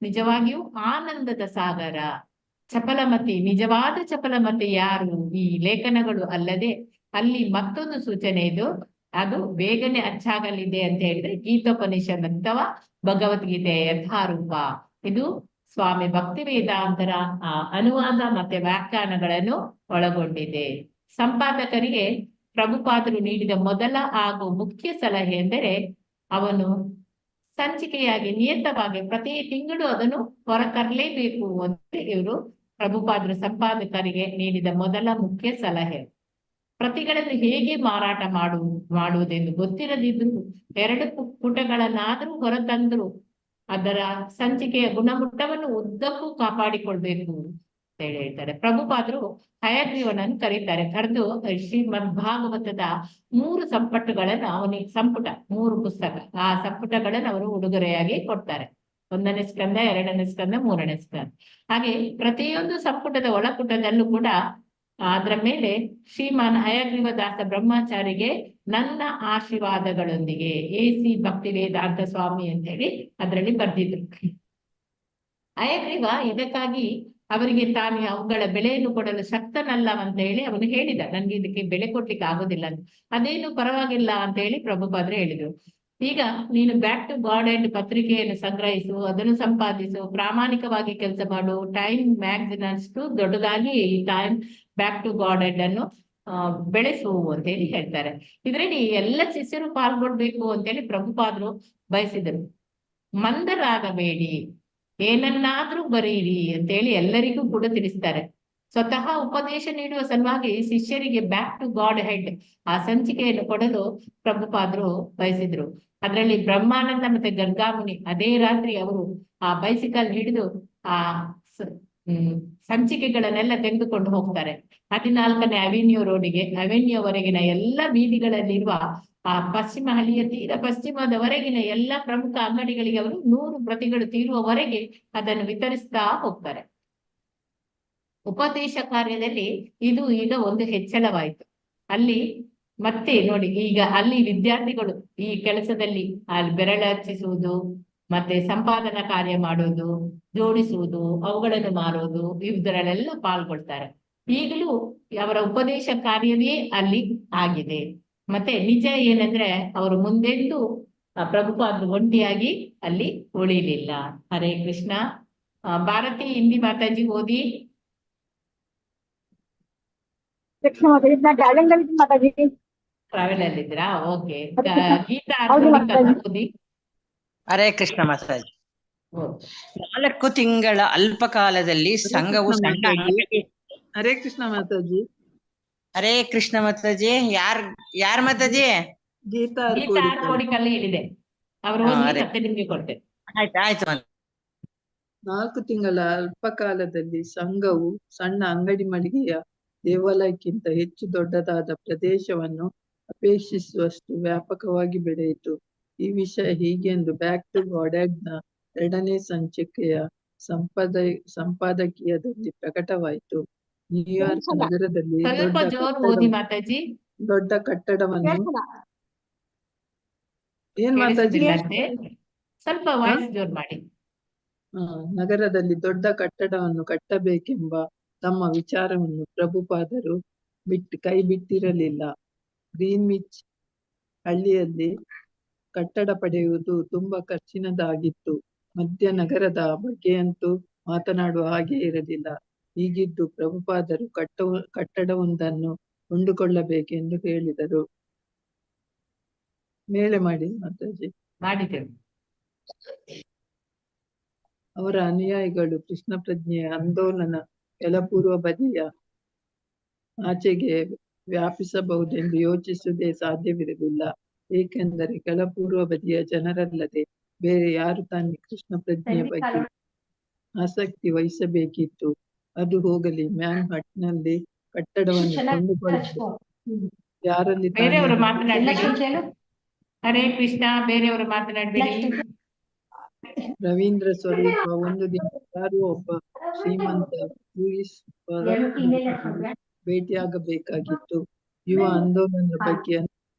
Speaker 1: ನಿಜವಾಗಿಯೂ ಆನಂದದ ಸಾಗರ, ಚಪಲಮತಿ. ನಿಜವಾದ ಚಪಲಮತಿ ಯಾರು? ಈ ಲೇಖನಗಳು ಅಲ್ಲದೆ ಅಲ್ಲಿ ಮತ್ತೊಂದು ಸೂಚನೆ ಇದು, ಅದು ಬೇಗನೆ ಅಚ್ಚಾಗಲಿದೆ ಅಂತ ಹೇಳಿದ್ರೆ ಗೀತೋಪನಿಷತ್ ಅಥವಾ ಭಗವದ್ಗೀತೆಯ ಯಥಾರೂಪ. ಇದು ಸ್ವಾಮಿ ಭಕ್ತಿ ವೇದಾಂತರ ಅನುವಾದ ಮತ್ತೆ ವ್ಯಾಖ್ಯಾನಗಳನ್ನು ಒಳಗೊಂಡಿದೆ. ಸಂಪಾದಕರಿಗೆ ಪ್ರಭುಪಾದರು ನೀಡಿದ ಮೊದಲ ಹಾಗೂ ಮುಖ್ಯ ಸಲಹೆ ಎಂದರೆ ಅವನು ಸಂಚಿಕೆಯಾಗಿ ನಿಯತವಾಗಿ ಪ್ರತಿ ತಿಂಗಳು ಅದನ್ನು ಹೊರತರಲೇಬೇಕು ಅಂತ ಇವರು ಪ್ರಭುಪಾದರು ಸಂಪಾದಕರಿಗೆ ನೀಡಿದ ಮೊದಲ ಮುಖ್ಯ ಸಲಹೆ. ಪ್ರತಿಗಳನ್ನು ಹೇಗೆ ಮಾರಾಟ ಮಾಡುವುದೆಂದು ಗೊತ್ತಿರದಿದ್ರು 2 ಪುಟಗಳನ್ನಾದರೂ ಹೊರತಂದ್ರು ಅದರ ಸಂಚಿಕೆಯ ಗುಣಮಟ್ಟವನ್ನು ಉದ್ದಕ್ಕೂ ಕಾಪಾಡಿಕೊಳ್ಬೇಕು ಅಂತ ಹೇಳಿ ಹೇಳ್ತಾರೆ. ಪ್ರಭುಪಾದರು ಹಯಗ್ರೀವನನ್ನು ಕರೀತಾರೆ. ಕರೆದು ಶ್ರೀಮದ್ ಭಾಗವತದ 3 ಸಂಪುಟಗಳನ್ನು ಅವನಿಗೆ 3 ಪುಸ್ತಕ, ಆ ಸಂಪುಟಗಳನ್ನು ಅವರು ಉಡುಗೊರೆಯಾಗಿ ಕೊಡ್ತಾರೆ. 1ನೇ ಸ್ಕಂದ, 2ನೇ ಸ್ಕಂದ, 3ನೇ ಸ್ಕಂದ. ಹಾಗೆ ಪ್ರತಿಯೊಂದು ಸಂಪುಟದ ಒಳಪುಟದಲ್ಲೂ ಕೂಡ ಅದರ ಮೇಲೆ ಶ್ರೀಮಾನ್ ಹಯಗ್ರೀವದಾಸ ಬ್ರಹ್ಮಚಾರಿಗೆ ನನ್ನ ಆಶೀರ್ವಾದಗಳೊಂದಿಗೆ AC ಭಕ್ತಿ ವೇದಾಂತ ಸ್ವಾಮಿ ಅಂತ ಹೇಳಿ ಅದರಲ್ಲಿ ಬರ್ದಿದ್ರು. ಹಯಗ್ರೀವ ಇದಕ್ಕಾಗಿ ಅವರಿಗೆ ತಾನು ಅವುಗಳ ಬೆಲೆಯನ್ನು ಕೊಡಲು ಶಕ್ತನಲ್ಲವಂತ ಹೇಳಿ ಅವನು ಹೇಳಿದ. ನನ್ಗೆ ಇದಕ್ಕೆ ಬೆಲೆ ಕೊಡ್ಲಿಕ್ಕೆ ಆಗೋದಿಲ್ಲ ಅಂತ. ಅದೇನು ಪರವಾಗಿಲ್ಲ ಅಂತ ಹೇಳಿ ಪ್ರಭುಪಾದರು ಹೇಳಿದ್ರು. ಈಗ ನೀನು ಬ್ಯಾಕ್ ಟು ಗಾಡ್ ಅಂಡ್ ಪತ್ರಿಕೆಯನ್ನು ಸಂಗ್ರಹಿಸು, ಅದನ್ನು ಸಂಪಾದಿಸು, ಪ್ರಾಮಾಣಿಕವಾಗಿ ಕೆಲಸ ಮಾಡು. ಟೈಮ್ ಮ್ಯಾಗಝಿನ್ ಅಷ್ಟು ದೊಡ್ಡದಾಗಿ ಈ time back to god and ಅನ್ನು ಬೆಳೆಸು ಅಂತ ಹೇಳಿ ಹೇಳ್ತಾರೆ. ಇದರಲ್ಲಿ ಎಲ್ಲ ಶಿಷ್ಯರು ಪಾಲ್ಗೊಳ್ಬೇಕು ಅಂತೇಳಿ ಪ್ರಭುಪಾದರು ಬಯಸಿದರು. ಮಂದರಾಗಬೇಡಿ, ಏನನ್ನಾದ್ರೂ ಬರೀರಿ ಅಂತೇಳಿ ಎಲ್ಲರಿಗೂ ಕೂಡ ತಿಳಿಸ್ತಾರೆ. ಸ್ವತಃ ಉಪದೇಶ ನೀಡುವ ಸಲುವಾಗಿ ಶಿಷ್ಯರಿಗೆ ಬ್ಯಾಕ್ ಟು ಗಾಡ್ ಹೆಡ್ ಆ ಸಂಚಿಕೆಯನ್ನು ಕೊಡಲು ಪ್ರಭುಪಾದರು ಬಯಸಿದ್ರು. ಅದರಲ್ಲಿ ಬ್ರಹ್ಮಾನಂದ ಮತ್ತೆ ಗರ್ಗಾಮುನಿ ಅದೇ ರಾತ್ರಿ ಅವರು ಆ ಬೈಸಿಕಲ್ ಹಿಡಿದು ಆ ಸಂಚಿಕೆಗಳನ್ನೆಲ್ಲ ತೆಗೆದುಕೊಂಡು ಹೋಗ್ತಾರೆ. 14ನೇ ಅವೆನ್ಯೂವರೆಗಿನ ಎಲ್ಲ ಬೀದಿಗಳಲ್ಲಿರುವ ಆ ಪಶ್ಚಿಮ ಹಳ್ಳಿಯ ತೀರ ಪಶ್ಚಿಮದವರೆಗಿನ ಎಲ್ಲ ಪ್ರಮುಖ ಅಂಗಡಿಗಳಿಗೆ ಅವರು 100 ಪ್ರತಿಗಳು ತೀರುವವರೆಗೆ ಅದನ್ನು ವಿತರಿಸ್ತಾ ಹೋಗ್ತಾರೆ. ಉಪದೇಶ ಕಾರ್ಯದಲ್ಲಿ ಇದು ಈಗ ಒಂದು ಹೆಚ್ಚಳವಾಯಿತು. ಅಲ್ಲಿ ಮತ್ತೆ ನೋಡಿ, ಈಗ ಅಲ್ಲಿ ವಿದ್ಯಾರ್ಥಿಗಳು ಈ ಕೆಲಸದಲ್ಲಿ ಅಲ್ಲಿ ಬೆರಳರ್ಚಿಸುವುದು, ಮತ್ತೆ ಸಂಪಾದನಾ ಕಾರ್ಯ ಮಾಡೋದು, ಜೋಡಿಸುವುದು, ಅವುಗಳನ್ನು ಮಾರೋದು, ಇದರಲ್ಲೆಲ್ಲ ಪಾಲ್ಗೊಳ್ತಾರೆ. ಈಗಲೂ ಅವರ ಉಪದೇಶ ಕಾರ್ಯವೇ ಅಲ್ಲಿ ಆಗಿದೆ. ಮತ್ತೆ ನಿಜ ಏನಂದ್ರೆ ಅವರು ಮುಂದೆಂದೂ ಪ್ರಭುಪಾದರು ಒಂಟಿಯಾಗಿ ಅಲ್ಲಿ ಉಳಿಲಿಲ್ಲ. ಹರೇ ಕೃಷ್ಣ. ಭಾರತಿ ಹಿಂದಿ ಮಾತಾಜಿ ಓದಿ. ಟ್ರಾವೆಲ್ ಅಲ್ಲಿದ್ರಾ? ಓಕೆ. ಗೀತಾ ಓದಿ.
Speaker 4: ಹರೇ ಕೃಷ್ಣ ಮಾತಾಜಿ. 4 ತಿಂಗಳ ಅಲ್ಪಕಾಲದಲ್ಲಿ ಸಂಘವು ಸಣ್ಣ ಅಂಗಡಿ.
Speaker 6: ಹರೇ ಕೃಷ್ಣ ಮಾತಾಜಿ.
Speaker 4: ಹರೇ ಕೃಷ್ಣ ಮಾತಾಜಿ. ಯಾರ್ ಮಾತಾಜಿ?
Speaker 6: ಗೀತಾ
Speaker 1: ಕೋಡಿಕಲ್ಲಿ ಇಳಿದೆ. ಅವರು ಓದಿ ಮತ್ತೆ ನಿಮ್ಗೆ ಕೊಡ್ತೆ.
Speaker 4: ಆಯ್ತು.
Speaker 6: 4 ತಿಂಗಳ ಅಲ್ಪಕಾಲದಲ್ಲಿ ಸಂಘವು ಸಣ್ಣ ಅಂಗಡಿ ಮಳಿಗೆಯ ದೇವಾಲಯಕ್ಕಿಂತ ಹೆಚ್ಚು ದೊಡ್ಡದಾದ ಪ್ರದೇಶವನ್ನು ಅಪೇಕ್ಷಿಸುವಷ್ಟು ವ್ಯಾಪಕವಾಗಿ ಬೆಳೆಯಿತು. ಈ ವಿಷಯ ಹೀಗೆಂದು ಬ್ಯಾಕ್ ಟು ಗಾಡೆಡ್ನ 2ನೇ ಸಂಚಿಕೆಯ ಸಂಪಾದಕೀಯದಲ್ಲಿ ಪ್ರಕಟವಾಯಿತು. ನ್ಯೂಯಾರ್ಕ್ ನಗರದಲ್ಲಿ ದೊಡ್ಡ ಕಟ್ಟಡವನ್ನು
Speaker 1: ಸ್ವಲ್ಪ ವಾಯ್ಸ್ ಜೋರ್ ಮಾಡಿ.
Speaker 6: ನಗರದಲ್ಲಿ ದೊಡ್ಡ ಕಟ್ಟಡವನ್ನು ಕಟ್ಟಬೇಕೆಂಬ ತಮ್ಮ ವಿಚಾರವನ್ನು ಪ್ರಭುಪಾದರು ಕೈ ಬಿಟ್ಟಿರಲಿಲ್ಲ. ಗ್ರೀನ್ವಿಚ್ ಹಳ್ಳಿಯಲ್ಲಿ ಕಟ್ಟಡ ಪಡೆಯುವುದು ತುಂಬಾ ಖರ್ಚಿನದಾಗಿತ್ತು. ಮಧ್ಯ ನಗರದ ಬಗ್ಗೆಯಂತೂ ಮಾತನಾಡುವ ಹಾಗೆ ಇರಲಿಲ್ಲ. ಹೀಗಿದ್ದು ಪ್ರಭುಪಾದರು ಕಟ್ಟಡವೊಂದನ್ನು ಕೊಂಡುಕೊಳ್ಳಬೇಕೆಂದು ಹೇಳಿದರು. ಮೇಲೆ ಮಾಡಿ ಮಾತಾಜಿ.
Speaker 1: ಮಾಡಿದ್ದೇವೆ.
Speaker 6: ಅವರ ಅನುಯಾಯಿಗಳು ಕೃಷ್ಣ ಪ್ರಜ್ಞೆಯ ಆಂದೋಲನ ಕೆಲಪೂರ್ವ ಬದಿಯ ಆಚೆಗೆ ವ್ಯಾಪಿಸಬಹುದೆಂದು ಯೋಚಿಸುವುದೇ ಸಾಧ್ಯವಿರಲಿಲ್ಲ. ಏಕೆಂದರೆ ಕೆಲಪೂರ್ವ ಬದಿಯ ಜನರಲ್ಲದೆ ಬೇರೆ ಯಾರು ತಾನೇ ಕೃಷ್ಣ ಪ್ರಜ್ಞೆಯ ಬಗ್ಗೆ ಆಸಕ್ತಿ ವಹಿಸಬೇಕಿತ್ತು. ಅದು ಹೋಗಲಿ, ಮ್ಯಾನ್ಹಟ್ಟನ್ನಲ್ಲಿ ಕಟ್ಟಡವನ್ನು ಕೊಂಡುಕೊಳ್ಳಲು ಯಾರಲ್ಲಿ
Speaker 1: ಬೇರೆಯವರು ಮಾತನಾಡಬೇಡಿ. ಹರೇ ಕೃಷ್ಣ. ಬೇರೆಯವರು ಮಾತನಾಡಬೇಡಿ.
Speaker 6: ರವೀಂದ್ರ ಸ್ವರೂಪ ಒಂದು ದಿನ ಯಾರೋ ಒಬ್ಬ ಶ್ರೀಮಂತ ಭೇಟಿಯಾಗಬೇಕಾಗಿತ್ತು. ಯುವ ಆಂದೋಲನದ ಬಗ್ಗೆ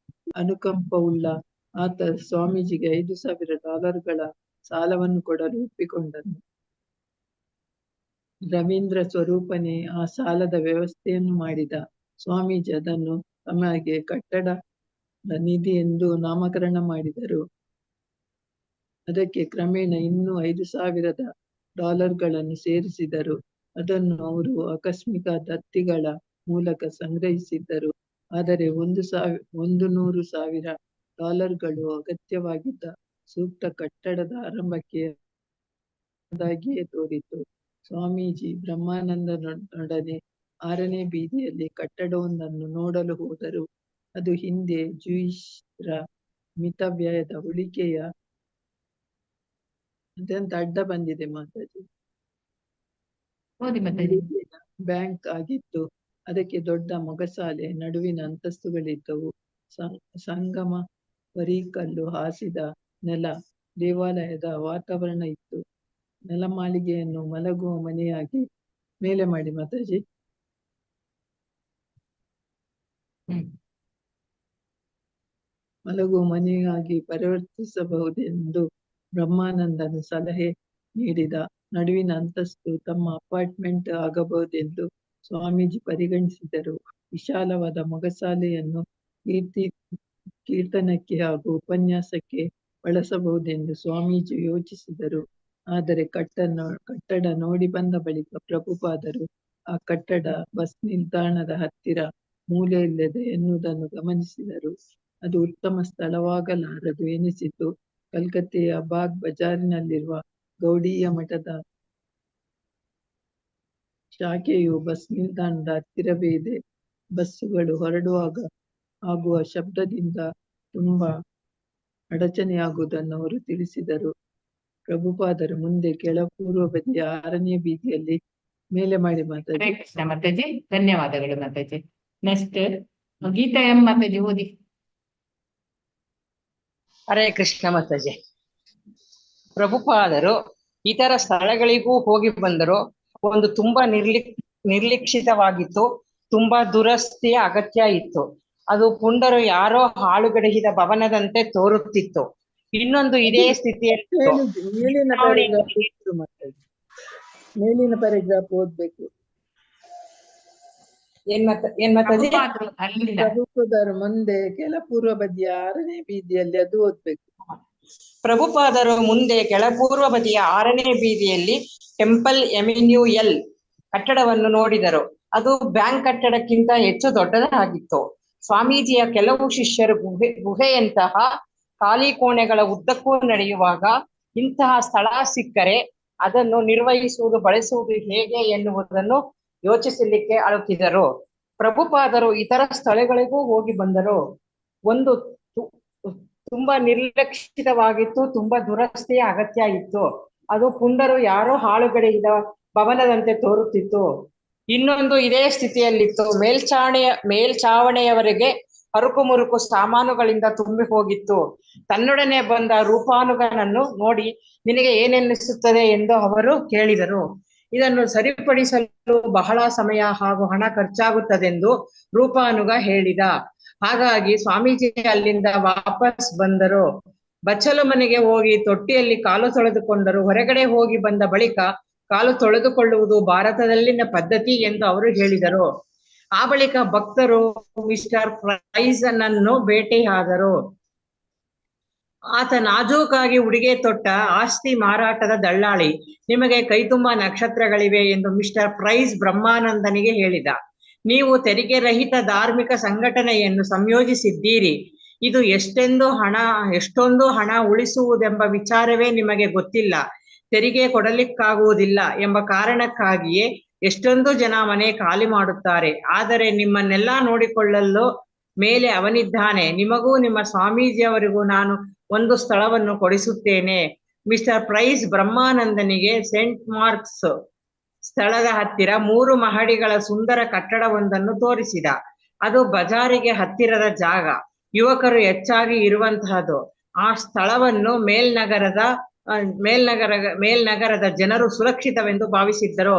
Speaker 6: ಅನುಕಂಪವುಳ್ಳ ಆತ ಸ್ವಾಮೀಜಿಗೆ $5,000 ಸಾಲವನ್ನು ಕೊಡಲು ಒಪ್ಪಿಕೊಂಡನು. ರವೀಂದ್ರ ಸ್ವರೂಪನೇ ಆ ಸಾಲದ ವ್ಯವಸ್ಥೆಯನ್ನು ಮಾಡಿದ. ಸ್ವಾಮೀಜಿ ಅದನ್ನು ತಮಗೆ ಕಟ್ಟಡ ನಿಧಿ ಎಂದು ನಾಮಕರಣ ಮಾಡಿದರು. ಅದಕ್ಕೆ ಕ್ರಮೇಣ ಇನ್ನೂ $5,000 ಸೇರಿಸಿದರು. ಅದನ್ನು ಅವರು ಆಕಸ್ಮಿಕ ದತ್ತಿಗಳ ಮೂಲಕ ಸಂಗ್ರಹಿಸಿದ್ದರು. ಆದರೆ $100,000 ಅಗತ್ಯವಾಗಿದ್ದ ಸೂಕ್ತ ಕಟ್ಟಡದ ಆರಂಭಕ್ಕೆ ತೋರಿತು. ಸ್ವಾಮೀಜಿ ಬ್ರಹ್ಮಾನಂದನೊಡನೆ 6ನೇ ಬೀದಿಯಲ್ಲಿ ಕಟ್ಟಡವೊಂದನ್ನು ನೋಡಲು ಹೋದರು. ಅದು ಹಿಂದೆ ಜೂಯಿಷ್ರ ಮಿತವ್ಯಯದ ಉಳಿಕೆಯ ಅದೆಂತ ಅಡ್ಡ ಬಂದಿದೆ ಮಾತಾಜಿ,
Speaker 1: ಓದಿ ಮಾತಾಜಿ.
Speaker 6: ಬ್ಯಾಂಕ್ ಆಗಿತ್ತು. ಅದಕ್ಕೆ ದೊಡ್ಡ ಮೊಗಸಾಲೆ, ನಡುವಿನ ಅಂತಸ್ತುಗಳಿದ್ದವು. ಸಂಗಮ ವರಿಕಲ್ಲು ಹಾಸಿದ ನೆಲ, ದೇವಾಲಯದ ವಾತಾವರಣ ಇತ್ತು. ನೆಲಮಾಳಿಗೆಯನ್ನು ಮಲಗುವ ಮನೆಯಾಗಿ ಮೇಲೆ ಮಾಡಿ ಮಾತಾಜಿ. ಮಲಗುವ ಮನೆಯಾಗಿ ಪರಿವರ್ತಿಸಬಹುದೆಂದು ಬ್ರಹ್ಮಾನಂದನು ಸಲಹೆ ನೀಡಿದ. ನಡುವಿನ ಅಂತಸ್ತು ತಮ್ಮ ಅಪಾರ್ಟ್ಮೆಂಟ್ ಆಗಬಹುದೆಂದು ಸ್ವಾಮೀಜಿ ಪರಿಗಣಿಸಿದರು. ವಿಶಾಲವಾದ ಮೊಗಸಾಲೆಯನ್ನು ಕೀರ್ತನಕ್ಕೆ ಹಾಗೂ ಉಪನ್ಯಾಸಕ್ಕೆ ಬಳಸಬಹುದೆಂದು ಸ್ವಾಮೀಜಿ ಯೋಚಿಸಿದರು. ಆದರೆ ಕಟ್ಟಡ ನೋಡಿ ಬಂದ ಬಳಿಕ ಪ್ರಭುಪಾದರು ಆ ಕಟ್ಟಡ ಬಸ್ ನಿಲ್ದಾಣದ ಹತ್ತಿರ ಮೂಲೆಯಲ್ಲಿದೆ ಎನ್ನುವುದನ್ನು ಗಮನಿಸಿದರು. ಅದು ಉತ್ತಮ ಸ್ಥಳವಾಗಲಾರದು ಎನಿಸಿತು. ಕಲ್ಕತ್ತೆಯ ಬಾಗ್ ಬಜಾರಿನಲ್ಲಿರುವ ಗೌಡೀಯ ಮಠದ ಶಾಖೆಯು ಬಸ್ ನಿಲ್ದಾಣದ ಹತ್ತಿರವೇ ಇದೆ. ಬಸ್ಸುಗಳು ಹೊರಡುವಾಗ ಆಗುವ ಶಬ್ದದಿಂದ ತುಂಬಾ ಅಡಚಣೆಯಾಗುವುದನ್ನು ಅವರು ತಿಳಿಸಿದರು. ಪ್ರಭುಪಾದರು ಮುಂದೆ ಕೆಳಪೂರ್ವ ಬದಿಯ 6ನೇ ಬೀದಿಯಲ್ಲಿ ಮೇಲೆ ಮಾಡಿ ಮಾತಾಡಿ.
Speaker 1: ಹರೇ ಕೃಷ್ಣ ಮಾತಾಜಿ, ಧನ್ಯವಾದಗಳು ಮಾತಾಜಿ. ನೆಕ್ಸ್ಟ್ ಗೀತಾ ಎಂ ಮಾತಾಜಿ ಓದಿ.
Speaker 4: ಹರೇ ಕೃಷ್ಣ ಮಾತಾಜಿ. ಪ್ರಭುಪಾದರು ಇತರ ಸ್ಥಳಗಳಿಗೂ ಹೋಗಿ ಬಂದರು. ಒಂದು ತುಂಬಾ ನಿರ್ಲಿಕ್ಷಿತವಾಗಿತ್ತು. ತುಂಬಾ ದುರಸ್ತಿಯ ಅಗತ್ಯ ಇತ್ತು. ಅದು ಪುಂಡರು ಯಾರೋ ಹಾಳುಗಡಹಿದ ಭವನದಂತೆ ತೋರುತ್ತಿತ್ತು. ಇನ್ನೊಂದು ಇದೇ ಸ್ಥಿತಿಯಲ್ಲಿ
Speaker 6: ಮೇಲಿನ ಪ್ಯಾರಾಗ್ರಾಫ್ ಓದ್ಬೇಕು.
Speaker 4: ಏನ್ ಮಾತಾಜಿ?
Speaker 1: ಪ್ರಭುಪಾದರು ಅಲ್ಲಿಂದ
Speaker 6: ಪ್ರಭುಪಾದರು ಮುಂದೆ ಕೆಳಪೂರ್ವ ಬದಿಯ 6ನೇ ಬೀದಿಯಲ್ಲಿ ಅದು ಓದ್ಬೇಕು.
Speaker 4: ಪ್ರಭುಪಾದರು ಮುಂದೆ ಕೆಳಪೂರ್ವ ಬದಿಯ 6ನೇ ಬೀದಿಯಲ್ಲಿ ಟೆಂಪಲ್ ಎವೆನ್ಯೂ ಎಲ್ ಕಟ್ಟಡವನ್ನು ನೋಡಿದರು. ಅದು ಬ್ಯಾಂಕ್ ಕಟ್ಟಡಕ್ಕಿಂತ ಹೆಚ್ಚು ದೊಡ್ಡದಾಗಿತ್ತು. ಸ್ವಾಮೀಜಿಯ ಕೆಲವು ಶಿಷ್ಯರು ಗುಹೆಯಂತಹ ಖಾಲಿ ಕೋಣೆಗಳ ಉದ್ದಕ್ಕೂ ನಡೆಯುವಾಗ ಇಂತಹ ಸ್ಥಳ ಸಿಕ್ಕರೆ ಅದನ್ನು ನಿರ್ವಹಿಸುವುದು, ಬಳಸುವುದು ಹೇಗೆ ಎನ್ನುವುದನ್ನು ಯೋಚಿಸಲಿಕ್ಕೆ ಅಳುಕಿದರು. ಪ್ರಭುಪಾದರು ಇತರ ಸ್ಥಳಗಳಿಗೂ ಹೋಗಿ ಬಂದರು. ಒಂದು ತುಂಬಾ ನಿರ್ಲಕ್ಷಿತವಾಗಿತ್ತು. ತುಂಬಾ ದುರಸ್ತಿಯ ಅಗತ್ಯ ಇತ್ತು. ಅದು ಪುಂಡರು ಯಾರೋ ಹಾಳುಗಡೆಯಿದ ಭವನದಂತೆ ತೋರುತ್ತಿತ್ತು. ಇನ್ನೊಂದು ಇದೇ ಸ್ಥಿತಿಯಲ್ಲಿತ್ತು. ಮೇಲ್ಚಾವಣೆಯವರೆಗೆ ಹರುಕು ಮುರುಕು ಸಾಮಾನುಗಳಿಂದ ತುಂಬಿ ಹೋಗಿತ್ತು. ತನ್ನೊಡನೆ ಬಂದ ರೂಪಾನುಗನನ್ನು ನೋಡಿ ನಿನಗೆ ಏನೆನ್ನಿಸುತ್ತದೆ ಎಂದು ಅವರು ಕೇಳಿದರು. ಇದನ್ನು ಸರಿಪಡಿಸಲು ಬಹಳ ಸಮಯ ಹಾಗೂ ಹಣ ಖರ್ಚಾಗುತ್ತದೆಂದು ರೂಪಾನುಗ ಹೇಳಿದ. ಹಾಗಾಗಿ ಸ್ವಾಮೀಜಿ ಅಲ್ಲಿಂದ ವಾಪಸ್ ಬಂದರು. ಬಚ್ಚಲು ಮನೆಗೆ ಹೋಗಿ ತೊಟ್ಟಿಯಲ್ಲಿ ಕಾಲು ತೊಳೆದುಕೊಂಡರು. ಹೊರಗಡೆ ಹೋಗಿ ಬಂದ ಬಳಿಕ ಕಾಲು ತೊಳೆದುಕೊಳ್ಳುವುದು ಭಾರತದಲ್ಲಿನ ಪದ್ಧತಿ ಎಂದು ಅವರು ಹೇಳಿದರು. ಆ ಬಳಿಕ ಭಕ್ತರು ಮಿಸ್ಟರ್ ಪ್ರೈಸನನ್ನು ಭೇಟಿಯಾದರು. ಆತ ನಾಜೂಕಾಗಿ ಉಡುಗೆ ತೊಟ್ಟ ಆಸ್ತಿ ಮಾರಾಟದ ದಳ್ಳಾಳಿ. ನಿಮಗೆ ಕೈತುಂಬಾ ನಕ್ಷತ್ರಗಳಿವೆ ಎಂದು ಮಿಸ್ಟರ್ ಪ್ರೈಸ್ ಬ್ರಹ್ಮಾನಂದನಿಗೆ ಹೇಳಿದ. ನೀವು ತೆರಿಗೆ ರಹಿತ ಧಾರ್ಮಿಕ ಸಂಘಟನೆಯನ್ನು ಸಂಯೋಜಿಸಿದ್ದೀರಿ. ಇದು ಎಷ್ಟೊಂದು ಹಣ ಉಳಿಸುವುದೆಂಬ ವಿಚಾರವೇ ನಿಮಗೆ ಗೊತ್ತಿಲ್ಲ. ತೆರಿಗೆ ಕೊಡಲಿಕ್ಕಾಗುವುದಿಲ್ಲ ಎಂಬ ಕಾರಣಕ್ಕಾಗಿಯೇ ಎಷ್ಟೊಂದು ಜನ ಮನೆ ಖಾಲಿ ಮಾಡುತ್ತಾರೆ. ಆದರೆ ನಿಮ್ಮನ್ನೆಲ್ಲ ನೋಡಿಕೊಳ್ಳಲು ಮೇಲೆ ಅವನಿದ್ದಾನೆ. ನಿಮಗೂ ನಿಮ್ಮ ಸ್ವಾಮೀಜಿಯವರಿಗೂ ನಾನು ಒಂದು ಸ್ಥಳವನ್ನು ಕೊಡಿಸುತ್ತೇನೆ. ಮಿಸ್ಟರ್ ಪ್ರೈಸ್ ಬ್ರಹ್ಮಾನಂದನಿಗೆ ಸೆಂಟ್ ಮಾರ್ಕ್ಸ್ ಸ್ಥಳದ ಹತ್ತಿರ 3 ಮಹಡಿಗಳ ಸುಂದರ ಕಟ್ಟಡವೊಂದನ್ನು ತೋರಿಸಿದ. ಅದು ಬಜಾರಿಗೆ ಹತ್ತಿರದ ಜಾಗ, ಯುವಕರು ಹೆಚ್ಚಾಗಿ ಇರುವಂತಹದ್ದು. ಆ ಸ್ಥಳವನ್ನು ಮೇಲ್ನಗರದ ಜನರು ಸುರಕ್ಷಿತವೆಂದು ಭಾವಿಸಿದ್ದರು.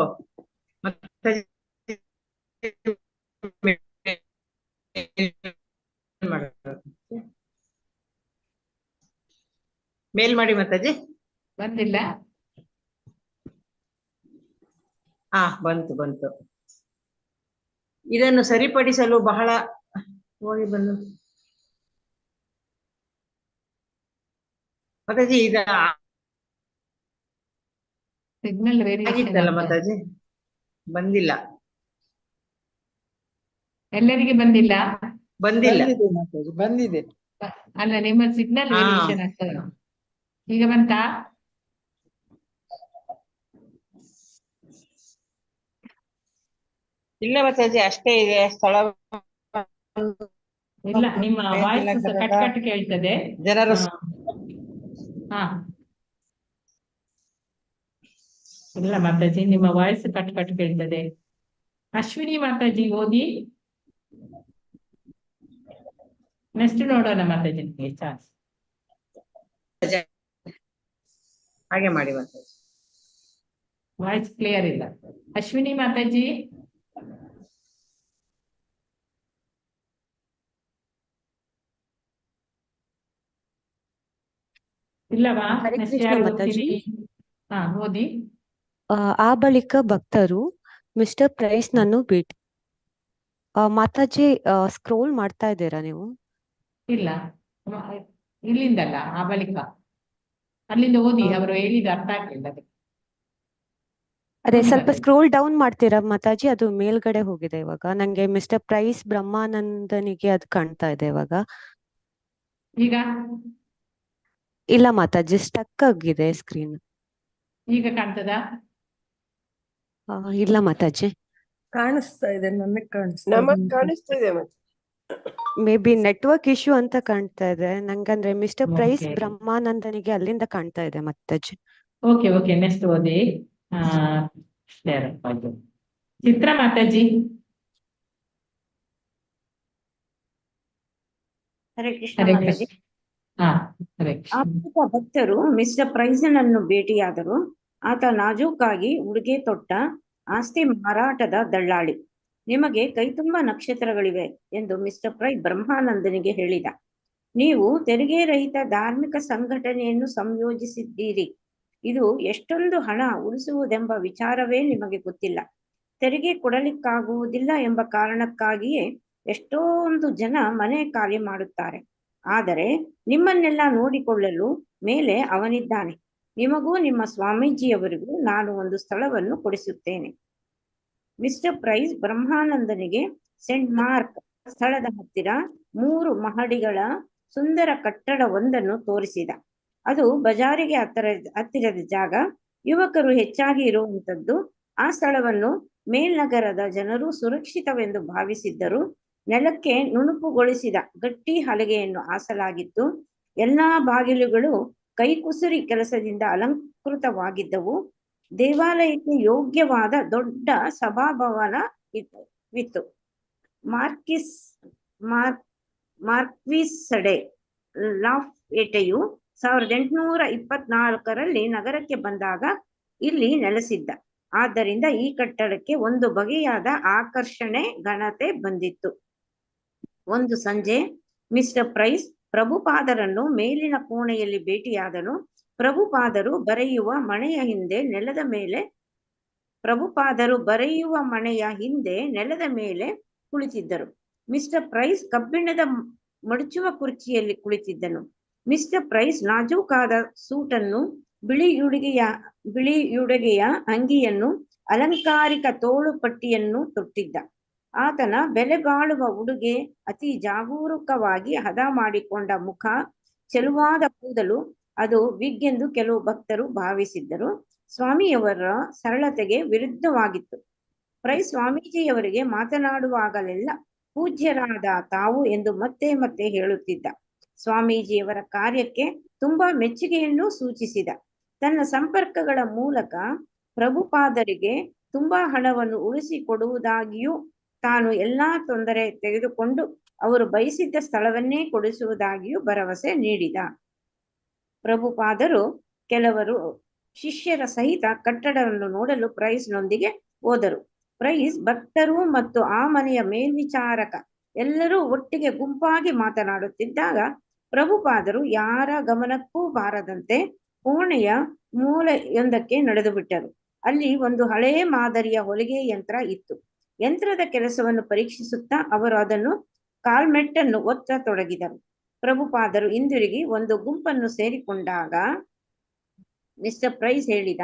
Speaker 4: ಮೇಲ್ ಮಾಡಿ ಮಾತಾಜಿ.
Speaker 1: ಬಂದಿಲ್ಲ.
Speaker 4: ಬಂತು. ಇದನ್ನು ಸರಿಪಡಿಸಲು ಬಹಳ ಹೋಗಿ ಬಂದು ಮಾತಾಜಿ ಈಗ
Speaker 1: ಸಿಗ್ನಲ್
Speaker 4: ಆಗಿತ್ತಲ್ಲ ಮಾತಾಜಿ, ಬಂದಿಲ್ಲ.
Speaker 1: ಎಲ್ಲರಿಗೆ ಬಂದಿಲ್ಲ.
Speaker 6: ಬಂದಿದೆ.
Speaker 1: ಅಲ್ಲ, ನಿಮ್ಮ ಸಿಗ್ನಲ್ ವೇರಿಯೇಷನ್ ಆಗ್ತದೆ. ಈಗ ಬಂತಾ?
Speaker 4: ಇಲ್ಲ ಮಾತಾಜಿ, ಅಷ್ಟೇ ಇದೆ ಸ್ಥಳ.
Speaker 1: ಇಲ್ಲ, ನಿಮ್ಮ ವಾಯ್ಸ್
Speaker 4: ನಗರದ
Speaker 1: ಕಟ್ ಕಟ್ ಕೇಳ್ತದೆ.
Speaker 4: ಜನರು
Speaker 1: ಹಾ ಇಲ್ಲ ಮಾತಾಜಿ, ನಿಮ್ಮ ವಾಯ್ಸ್ ಕಟ್ ಕಟ್ ಕೇಳ್ತದೆ. ಅಶ್ವಿನಿ ಮಾತಾಜಿ ಓದಿ, ನೆಕ್ಸ್ಟ್ ನೋಡೋಣ ಮಾತಾಜಿ, ನಿಮಗೆ ಚಾನ್ಸ್.
Speaker 4: ಹಾಗೆ ಮಾಡಿ ಮಾತಾಜಿ.
Speaker 1: ವಾಯ್ಸ್ ಕ್ಲಿಯರ್ ಇಲ್ಲ. ಅಶ್ವಿನಿ ಮಾತಾಜಿ. ಇಲ್ಲವಾ?
Speaker 7: ಹರೇ
Speaker 1: ನೆಕ್ಸ್ಟ್
Speaker 7: ಕೃಷ್ಣ
Speaker 1: ಯಾರು
Speaker 7: ಮಾತಾಜಿ.
Speaker 1: ಓದ್ತೀರಿ? ಹಾ ಓದಿ.
Speaker 7: ಆ ಬಳಿಕ ಭಕ್ತರು ಮಿಸ್ಟರ್ ಪ್ರೈಸ್ ನನ್ನು ಭೇಟಿ. ಮಾತಾಜಿ, ಸ್ಕ್ರೋಲ್ ಮಾಡ್ತಾ ಇದ್ದೀರಾ ನೀವು?
Speaker 1: ಇಲ್ಲ, ಇಲ್ಲಿಂದಲ್ಲ, ಆ ಬಳಿಕ ಅಲ್ಲಿಂದ ಓದಿ. ಅವರು ಹೇಳಿದ ಅರ್ಥ ಆಗ್ಲಿಲ್ಲ ಅದಕ್ಕೆ.
Speaker 7: ಅದೇ
Speaker 1: ಓದಿ
Speaker 7: ಸ್ವಲ್ಪ
Speaker 1: ಮಾತಾಜಿ.
Speaker 7: ಸ್ಕ್ರೋಲ್ ಡೌನ್ ಮಾಡ್ತೀರಾ ಮಾತಾಜಿ? ಅದು ಮೇಲ್ಗಡೆ ಹೋಗಿದೆ ಇವಾಗ. ನಂಗೆ ಮಿಸ್ಟರ್ ಪ್ರೈಸ್ ಬ್ರಹ್ಮಾನಂದನಿಗೆ ಅದು ಕಾಣ್ತಾ ಇದೆ ಇವಾಗ.
Speaker 1: ಈಗ
Speaker 7: ಇಲ್ಲ ಮಾತಾಜಿ, ಸ್ಟಕ್ ಆಗಿದೆ ಸ್ಕ್ರೀನ್.
Speaker 1: ಈಗ ಕಾಣ್ತದಾ?
Speaker 7: ಇಲ್ಲ ಮಾತಾಜಿ,
Speaker 5: ಕಾಣಿಸ್ತಾ ಇದೆ, ನನಗೆ ಕಾಣಿಸ್ತಾ
Speaker 8: ನಮಗ್ ಕಾಣಿಸ್ತಿದೆ ಮತ್ತೆ.
Speaker 7: ಮೇ ಬಿ ನೆಟ್ವರ್ಕ್ ಇಶ್ಯೂ ಅಂತ ಕಾಣ್ತಾ ಇದೆ ನಂಗಂದ್ರೆ. Mister price
Speaker 1: Okay.
Speaker 7: ಬ್ರಹ್ಮಾನಂದನಿಗೆ ಅಲ್ಲಿಂದ ಕಾಣ್ತಾ ಇದೆ ಮಾತಾಜಿ.
Speaker 1: ಓಕೆ ಓಕೆ, ನೆಕ್ಸ್ಟ್ ಓದಿ. share ಆಯ್ತು. ಚಿತ್ರ ಮಾತಾಜಿ.
Speaker 9: ಹರೇ ಕೃಷ್ಣ
Speaker 1: ಹರೇ
Speaker 9: ಮಾತಾಜಿ.
Speaker 1: ಕೃಷ್ಣ. ಹಾ ಹರೇ ಕೃಷ್ಣ.
Speaker 9: ಆಫ್ರಿಕ ಭಕ್ತರು ಮಿಸ್ಟರ್ ಪ್ರೈಸನನ್ನು ಭೇಟಿಯಾದರು. ಆತ ನಾಜೂಕಾಗಿ ಉಡುಗೆ ತೊಟ್ಟ ಆಸ್ತಿ ಮಾರಾಟದ ದಳ್ಳಾಳಿ. ನಿಮಗೆ ಕೈತುಂಬ ನಕ್ಷತ್ರಗಳಿವೆ ಎಂದು ಮಿಸ್ಟರ್ ಪ್ರೈಸ್ ಬ್ರಹ್ಮಾನಂದನಿಗೆ ಹೇಳಿದ. ನೀವು ತೆರಿಗೆ ರಹಿತ ಧಾರ್ಮಿಕ ಸಂಘಟನೆಯನ್ನು ಸಂಯೋಜಿಸಿದ್ದೀರಿ. ಇದು ಎಷ್ಟೊಂದು ಹಣ ಉಳಿಸುವುದೆಂಬ ವಿಚಾರವೇ ನಿಮಗೆ ಗೊತ್ತಿಲ್ಲ. ತೆರಿಗೆ ಕೊಡಲಿಕ್ಕಾಗುವುದಿಲ್ಲ ಎಂಬ ಕಾರಣಕ್ಕಾಗಿಯೇ ಎಷ್ಟೊಂದು ಜನ ಮನೆ ಖಾಲಿ ಮಾಡುತ್ತಾರೆ. ಆದರೆ ನಿಮ್ಮನ್ನೆಲ್ಲ ನೋಡಿಕೊಳ್ಳಲು ಮೇಲೆ ಅವನಿದ್ದಾನೆ. ನಿಮಗೂ ನಿಮ್ಮ ಸ್ವಾಮೀಜಿಯವರಿಗೂ ನಾನು ಒಂದು ಸ್ಥಳವನ್ನು ಕೊಡಿಸುತ್ತೇನೆ. ಮಿಸ್ಟರ್ ಪ್ರೈಸ್ ಬ್ರಹ್ಮಾನಂದನಿಗೆ ಸೆಂಟ್ ಮಾರ್ಕ್ ಸ್ಥಳದ ಹತ್ತಿರ 3 ಮಹಡಿಗಳ ಸುಂದರ ಕಟ್ಟಡವೊಂದನ್ನು ತೋರಿಸಿದ. ಅದು ಬಜಾರಿಗೆ ಹತ್ತಿರದ ಜಾಗ, ಯುವಕರು ಹೆಚ್ಚಾಗಿ ಇರುವಂತದ್ದು. ಆ ಸ್ಥಳವನ್ನು ಮೇಲ್ನಗರದ ಜನರು ಸುರಕ್ಷಿತವೆಂದು ಭಾವಿಸಿದ್ದರು. ನೆಲಕ್ಕೆ ನುಣುಪುಗೊಳಿಸಿದ ಗಟ್ಟಿ ಹಲಗೆಯನ್ನು ಹಾಸಲಾಗಿತ್ತು. ಎಲ್ಲಾ ಬಾಗಿಲುಗಳು ಕೈಕುಸುರಿ ಕೆಲಸದಿಂದ ಅಲಂಕೃತವಾಗಿದ್ದವು. ದೇವಾಲಯಕ್ಕೆ ಯೋಗ್ಯವಾದ ದೊಡ್ಡ ಸಭಾಭವನ ಇತ್ತು. ಮಾರ್ಕ್ವಿಸಡೆ ಲಾಫಯೆಟೆಯು 1824ರಲ್ಲಿ ನಗರಕ್ಕೆ ಬಂದಾಗ ಇಲ್ಲಿ ನೆಲೆಸಿದ್ದ. ಆದ್ದರಿಂದ ಈ ಕಟ್ಟಡಕ್ಕೆ ಒಂದು ಬಗೆಯಾದ ಆಕರ್ಷಣೆ, ಘನತೆ ಬಂದಿತ್ತು. ಒಂದು ಸಂಜೆ ಮಿಸ್ಟರ್ ಪ್ರೈಸ್ ಪ್ರಭುಪಾದರನ್ನು ಮೇಲಿನ ಕೋಣೆಯಲ್ಲಿ ಭೇಟಿಯಾದನು. ಪ್ರಭುಪಾದರು ಬರೆಯುವ ಮಣೆಯ ಹಿಂದೆ ನೆಲದ ಮೇಲೆ ಕುಳಿತಿದ್ದರು. ಮಿಸ್ಟರ್ ಪ್ರೈಸ್ ಕಬ್ಬಿಣದ ಮಡಚುವ ಕುರ್ಚಿಯಲ್ಲಿ ಕುಳಿತಿದ್ದನು. ಮಿಸ್ಟರ್ ಪ್ರೈಸ್ ನಾಜೂಕಾದ ಸೂಟನ್ನು, ಬಿಳಿಯುಡುಗೆಯ ಅಂಗಿಯನ್ನು, ಅಲಂಕಾರಿಕ ತೋಳು ಪಟ್ಟಿಯನ್ನು ತೊಟ್ಟಿದ್ದ. ಆತನ ಬೆಲೆ ಬಾಳುವ ಉಡುಗೆ, ಅತಿ ಜಾಗರೂಕವಾಗಿ ಹದ ಮಾಡಿಕೊಂಡ ಮುಖ, ಚೆಲುವಾದ ಕೂದಲು, ಅದು ವಿಗ್ ಎಂದು ಕೆಲವು ಭಕ್ತರು ಭಾವಿಸಿದ್ದರು. ಸ್ವಾಮಿಯವರ ಸರಳತೆಗೆ ವಿರುದ್ಧವಾಗಿತ್ತು. ಪ್ರೈಸ್ ಸ್ವಾಮೀಜಿಯವರಿಗೆ ಮಾತನಾಡುವಾಗಲೆಲ್ಲ ಪೂಜ್ಯರಾದ ತಾವು ಎಂದು ಮತ್ತೆ ಮತ್ತೆ ಹೇಳುತ್ತಿದ್ದ. ಸ್ವಾಮೀಜಿಯವರ ಕಾರ್ಯಕ್ಕೆ ತುಂಬಾ ಮೆಚ್ಚುಗೆಯನ್ನು ಸೂಚಿಸಿದ. ತನ್ನ ಸಂಪರ್ಕಗಳ ಮೂಲಕ ಪ್ರಭುಪಾದರಿಗೆ ತುಂಬಾ ಹಣವನ್ನು ಉಳಿಸಿಕೊಡುವುದಾಗಿಯೂ ತಾನು ಎಲ್ಲಾ ತೊಂದರೆ ತೆಗೆದುಕೊಂಡು ಅವರು ಬಯಸಿದ್ದ ಸ್ಥಳವನ್ನೇ ಕೊಡಿಸುವುದಾಗಿಯೂ ಭರವಸೆ ನೀಡಿದ. ಪ್ರಭುಪಾದರು ಕೆಲವರು ಶಿಷ್ಯರ ಸಹಿತ ಕಟ್ಟಡವನ್ನು ನೋಡಲು ಪ್ರೈಸ್ನೊಂದಿಗೆ ಹೋದರು. ಪ್ರೈಸ್, ಭಕ್ತರು ಮತ್ತು ಆ ಮನೆಯ ಮೇಲ್ವಿಚಾರಕ ಎಲ್ಲರೂ ಒಟ್ಟಿಗೆ ಗುಂಪಾಗಿ ಮಾತನಾಡುತ್ತಿದ್ದಾಗ ಪ್ರಭುಪಾದರು ಯಾರ ಗಮನಕ್ಕೂ ಬಾರದಂತೆ ಕೋಣೆಯ ಮೂಲೆಯೊಂದಕ್ಕೆ ನಡೆದು ಬಿಟ್ಟರು. ಅಲ್ಲಿ ಒಂದು ಹಳೆಯ ಮಾದರಿಯ ಹೊಲಿಗೆ ಯಂತ್ರ ಇತ್ತು. ಯಂತ್ರದ ಕೆಲಸವನ್ನು ಪರೀಕ್ಷಿಸುತ್ತಾ ಅವರು ಅದನ್ನು ಕಾಲ್ಮೆಟ್ಟನ್ನು ಒತ್ತತೊಡಗಿದರು. ಪ್ರಭುಪಾದರು ಹಿಂದಿರುಗಿ ಒಂದು ಗುಂಪನ್ನು ಸೇರಿಕೊಂಡಾಗ ಮಿಸ್ಟರ್ ಪ್ರೈಸ್ ಹೇಳಿದ,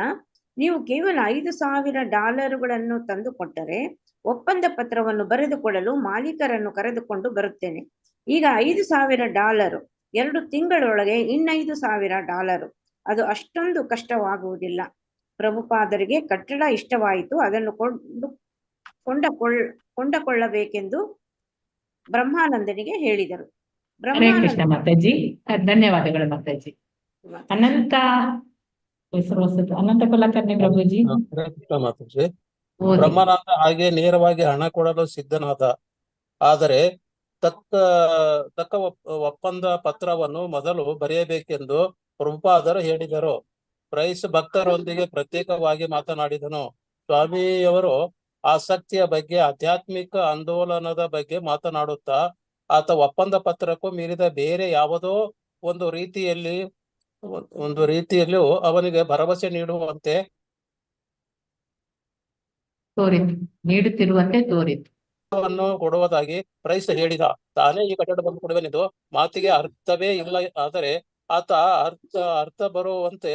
Speaker 9: ನೀವು ಕೇವಲ $5,000 ತಂದುಕೊಟ್ಟರೆ ಒಪ್ಪಂದ ಪತ್ರವನ್ನು ಬರೆದುಕೊಡಲು ಮಾಲೀಕರನ್ನು ಕರೆದುಕೊಂಡು ಬರುತ್ತೇನೆ. ಈಗ $5,000, 2 ತಿಂಗಳೊಳಗೆ $5,000. ಅದು ಅಷ್ಟೊಂದು ಕಷ್ಟವಾಗುವುದಿಲ್ಲ. ಪ್ರಭುಪಾದರಿಗೆ ಕಟ್ಟಡ ಇಷ್ಟವಾಯಿತು. ಅದನ್ನು ಕೊಂಡಕೊಳ್ಳಬೇಕೆಂದು ಬ್ರಹ್ಮಾನಂದನಿಗೆ ಹೇಳಿದರು.
Speaker 1: ಹರೇ ಕೃಷ್ಣ ಮಾತಾಜಿ, ಧನ್ಯವಾದಗಳು ಮಾತಾಜಿ. ಅನಂತ ಅನಂತ ಕುಲಕರ್ಣಿ ಪ್ರಭುಜಿ
Speaker 8: ಹರೇ ಕೃಷ್ಣ ಮಾತಾಜಿ.
Speaker 1: ಓದಿ.
Speaker 8: ಬ್ರಹ್ಮಾನಂದ ಹಾಗೆ ನೇರವಾಗಿ ಹಣ ಕೊಡಲು ಸಿದ್ಧನಾದ. ಆದರೆ ತಕ್ಕ ಒಪ್ಪಂದ ಪತ್ರವನ್ನು ಮೊದಲು ಬರೆಯಬೇಕೆಂದು ಪ್ರಭುಪಾದರು ಹೇಳಿದರು. ಪ್ರೈಸ್ ಭಕ್ತರೊಂದಿಗೆ ಪ್ರತ್ಯೇಕವಾಗಿ ಮಾತನಾಡಿದನು. ಸ್ವಾಮಿಯವರು ಆಸಕ್ತಿಯ ಬಗ್ಗೆ, ಆಧ್ಯಾತ್ಮಿಕ ಆಂದೋಲನದ ಬಗ್ಗೆ ಮಾತನಾಡುತ್ತಾ, ಆತ ಒಪ್ಪಂದ ಪತ್ರಕ್ಕೂ ಮೀರಿದ ಬೇರೆ ಯಾವುದೋ ಒಂದು ರೀತಿಯಲ್ಲೂ ಅವನಿಗೆ ಭರವಸೆ
Speaker 1: ನೀಡುತ್ತಿರುವಂತೆ ತೋರಿತು.
Speaker 8: ಕೊಡುವುದಾಗಿ ಪ್ರೈಸ್ ಹೇಳಿದ. ತಾನೇ ಈ ಕಟ್ಟಡವನ್ನು ಕೊಡುವೆನೆಂದು ಮಾತಿಗೆ ಅರ್ಥವೇ ಇಲ್ಲ. ಆದರೆ ಆತ ಅರ್ಥ ಬರುವಂತೆ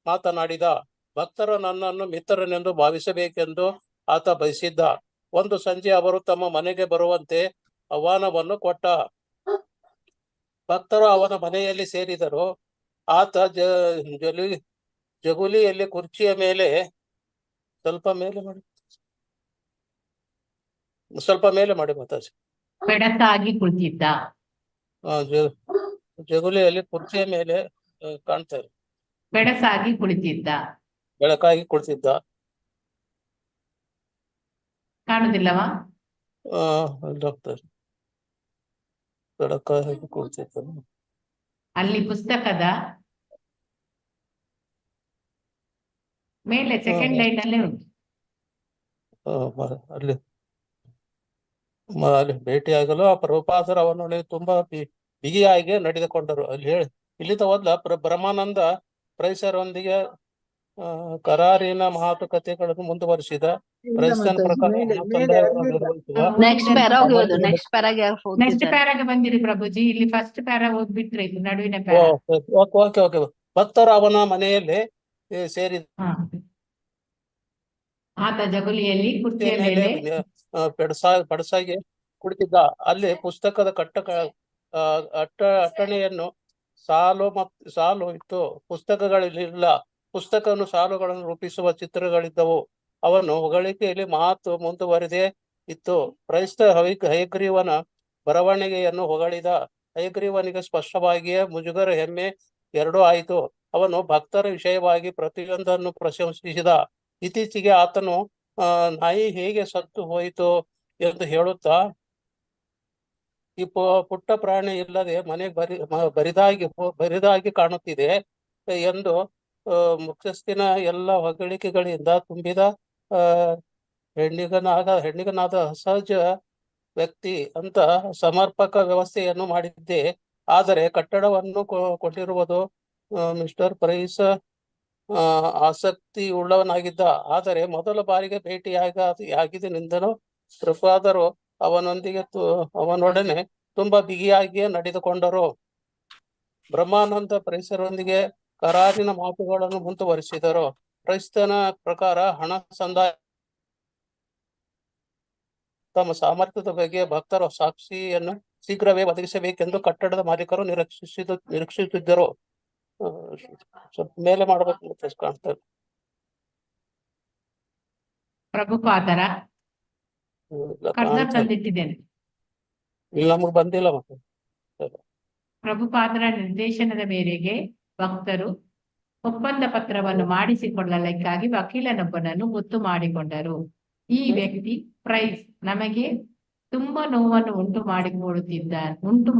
Speaker 8: ಮಾತನಾಡಿದ. ಭಕ್ತರು ನನ್ನನ್ನು ಮಿತ್ರನೆಂದು ಭಾವಿಸಬೇಕೆಂದು ಆತ ಬಯಸಿದ್ದ. ಒಂದು ಸಂಜೆ ಅವರು ತಮ್ಮ ಮನೆಗೆ ಬರುವಂತೆ ಆಹ್ವಾನವನ್ನು ಕೊಟ್ಟ. ಭಕ್ತರು ಅವನ ಮನೆಯಲ್ಲಿ ಸೇರಿದರು. ಆತ ಜಗುಲಿಯಲ್ಲಿ ಕುರ್ಚಿಯ ಮೇಲೆ ಸ್ವಲ್ಪ ಮೇಲೆ ಮಾಡಿ ಮಾತಾಡಿ.
Speaker 1: ಬೆಡಸಾಗಿ ಕುಳಿತಿದ್ದ.
Speaker 8: ಜಗುಲಿಯಲ್ಲಿ ಕುರ್ಚಿಯ ಮೇಲೆ ಕಾಣ್ತಾರೆ.
Speaker 1: ಬೆಡಸಾಗಿ ಕುಳಿತಿದ್ದ.
Speaker 8: ಬೆಳಕಾಗಿ ಕುಳಿತಿದ್ದ.
Speaker 1: ಕಾಣುದಿಲ್ಲವಾ?
Speaker 8: ಡಾಕ್ಟರ್ ಬೆಳಕಾಗಿ ಕುಳಿತಿದ್ದ.
Speaker 1: ಅಲ್ಲಿ ಪುಸ್ತಕದ ಮೇಲೆ ಸೆಕೆಂಡ್ ಲೈನ್ ಅಲ್ಲೇ ಉಂಟು.
Speaker 8: ಅಲ್ಲಿ ಭೇಟಿಯಾಗಲು ಆ ಪ್ರಭುಪಾದರು ಅವನೊಡನೆ ತುಂಬಾ ಬಿಗಿಯಾಗಿ ನಡೆದುಕೊಂಡರು. ಇಲ್ಲಿಂದ ಓದ್ಲ ಬ್ರಹ್ಮಾನಂದ ಪ್ರೈಸರೊಂದಿಗೆ ಕರಾರಿನ ಮಾತುಕತೆಗಳನ್ನು ಮುಂದುವರಿಸಿದ. ಪ್ರೈಸನ ಪ್ರಕಾರ
Speaker 1: ನೆಕ್ಸ್ಟ್ ಪ್ಯಾರಾಗೆ ಬಂದಿರಿ ಪ್ರಭುಜಿ. ಇಲ್ಲಿ ಫಸ್ಟ್ ಪ್ಯಾರಾ ಓದ್ಬಿಟ್ರೆ ಇದು ನಡುವಿನ ಪ್ಯಾರಾ.
Speaker 8: ಓಕೆ. ಭಕ್ತರು ಅವನ ಮನೆಯಲ್ಲಿ ಸೇರಿದ.
Speaker 1: ಆತ ಜಗುಲಿಯಲ್ಲಿ ಕುರ್ಚಿಯ ಮೇಲೆ
Speaker 8: ಪಡಸಾಗಿ ಕುಳಿತಿದ್ದ. ಅಲ್ಲಿ ಪುಸ್ತಕದ ಅಟ್ಟಣೆಯನ್ನು ಸಾಲು ಇತ್ತು. ಪುಸ್ತಕಗಳಿಲ್ಲ. ಪುಸ್ತಕವನ್ನು ಸಾಲುಗಳನ್ನು ರೂಪಿಸುವ ಚಿತ್ರಗಳಿದ್ದವು. ಅವನು ಹೊಗಳಿಕೆಯಲ್ಲಿ ಮಾತು ಮುಂದುವರೆದೇ ಇತ್ತು. ಕ್ರೈಸ್ತ ಹಯಗ್ರೀವನ ಬರವಣಿಗೆಯನ್ನು ಹೊಗಳಿದ. ಹಯಗ್ರೀವನಿಗೆ ಸ್ಪಷ್ಟವಾಗಿಯೇ ಮುಜುಗರ, ಹೆಮ್ಮೆ ಎರಡೂ ಆಯಿತು. ಅವನು ಭಕ್ತರ ವಿಷಯವಾಗಿ ಪ್ರತಿಯೊಂದನ್ನು ಪ್ರಶಂಸಿಸಿದ. ಇತ್ತೀಚೆಗೆ ಆತನು ನಾಯಿ ಹೇಗೆ ಸತ್ತು ಹೋಯಿತು ಎಂದು ಹೇಳುತ್ತಾ, ಈ ಪುಟ್ಟ ಪ್ರಾಣಿ ಇಲ್ಲದೆ ಮನೆ ಬರಿದಾಗಿ ಕಾಣುತ್ತಿದೆ ಎಂದು ಮುಖ್ಯಸ್ಥಿನ ಎಲ್ಲ ಹೊಗಳಿಕೆಗಳಿಂದ ತುಂಬಿದ ಹೆಣ್ಣಿಗನಾದ ಅಸಹಜ ವ್ಯಕ್ತಿ ಅಂತ ಸಮರ್ಪಕ ವ್ಯವಸ್ಥೆಯನ್ನು ಮಾಡಿದ್ದೆ. ಆದರೆ ಕಟ್ಟಡವನ್ನು ಕೊಟ್ಟಿರುವುದು ಮಿಸ್ಟರ್ ಪ್ರೈಸ್ ಆಸಕ್ತಿ ಉಳ್ಳವನಾಗಿದ್ದ. ಆದರೆ ಮೊದಲ ಬಾರಿಗೆ ಭೇಟಿಯಾಗಿದ್ದನೆಂದನು. ಪ್ರಭುಪಾದರು ಅವನೊಡನೆ ತುಂಬಾ ಬಿಗಿಯಾಗಿಯೇ ನಡೆದುಕೊಂಡರು. ಬ್ರಹ್ಮಾನಂದ ಪ್ರೈಸರೊಂದಿಗೆ ಕರಾರಿನ ಮಾತುಗಳನ್ನು ಮುಂದುವರಿಸಿದರು. ಕ್ರೈಸ್ತನ ಪ್ರಕಾರ ಹಣ ಸಂದಾಯ ತಮ್ಮ ಸಾಮರ್ಥ್ಯದ ಬಗ್ಗೆ ಭಕ್ತರ ಸಾಕ್ಷಿಯನ್ನು ಶೀಘ್ರವೇ ಒದಗಿಸಬೇಕೆಂದು ಕಟ್ಟಡದ ಮಾಲೀಕರು ನಿರೀಕ್ಷಿಸುತ್ತಿದ್ದರು. ಸ್ವಲ್ಪ ಮೇಲೆ ಮಾಡಬೇಕು ಕಾಣ್ತಾರೆ.
Speaker 1: ಪ್ರಭುಪಾದರ ತಂದಿಟ್ಟಿದ್ದೇನೆ.
Speaker 8: ಇಲ್ಲಿ ನಮಗ್ ಬಂದಿಲ್ಲ. ಮತ್ತೆ
Speaker 1: ಪ್ರಭುಪಾದರ ನಿರ್ದೇಶನದ ಮೇರೆಗೆ ಭಕ್ತರು ಒಪ್ಪಂದ ಪತ್ರವನ್ನು ಮಾಡಿಸಿಕೊಳ್ಳಲಿಕ್ಕಾಗಿ ವಕೀಲನೊಬ್ಬನನ್ನು ಗೊತ್ತು ಮಾಡಿಕೊಂಡರು. ಈ ವ್ಯಕ್ತಿ ಪ್ರೈಸ್ ನಮಗೆ ತುಂಬಾ ನೋವನ್ನು ಉಂಟು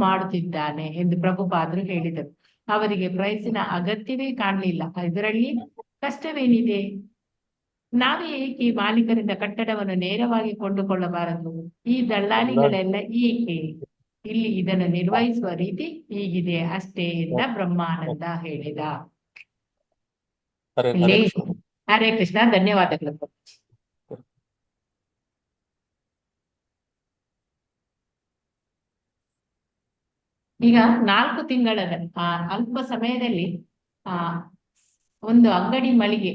Speaker 1: ಮಾಡುತ್ತಿದ್ದಾನೆ ಎಂದು ಪ್ರಭುಪಾದರು ಹೇಳಿದರು. ಅವರಿಗೆ ಪ್ರೈಸಿನ ಅಗತ್ಯವೇ ಕಾಣಲಿಲ್ಲ. ಇದರಲ್ಲಿ ಕಷ್ಟವೇನಿದೆ? ನಾವೇ ಏಕೆ ಮಾಲೀಕರಿಂದ ಕಟ್ಟಡವನ್ನು ನೇರವಾಗಿ ಕೊಂಡುಕೊಳ್ಳಬಾರದು? ಈ ದಳ್ಳಾಳಿಗಳೆಲ್ಲ ಏಕೆ? ಇಲ್ಲಿ ಇದನ್ನು ನಿರ್ವಹಿಸುವ ರೀತಿ ಹೀಗಿದೆ ಅಷ್ಟೇ ಎಂದ ಬ್ರಹ್ಮಾನಂದ ಹೇಳಿದ. ಹರೇ ಕೃಷ್ಣ. ಧನ್ಯವಾದಗಳು. ಈಗ 4 ತಿಂಗಳ ಅಲ್ಪ ಸಮಯದಲ್ಲಿ ಒಂದು ಅಂಗಡಿ ಮಳಿಗೆ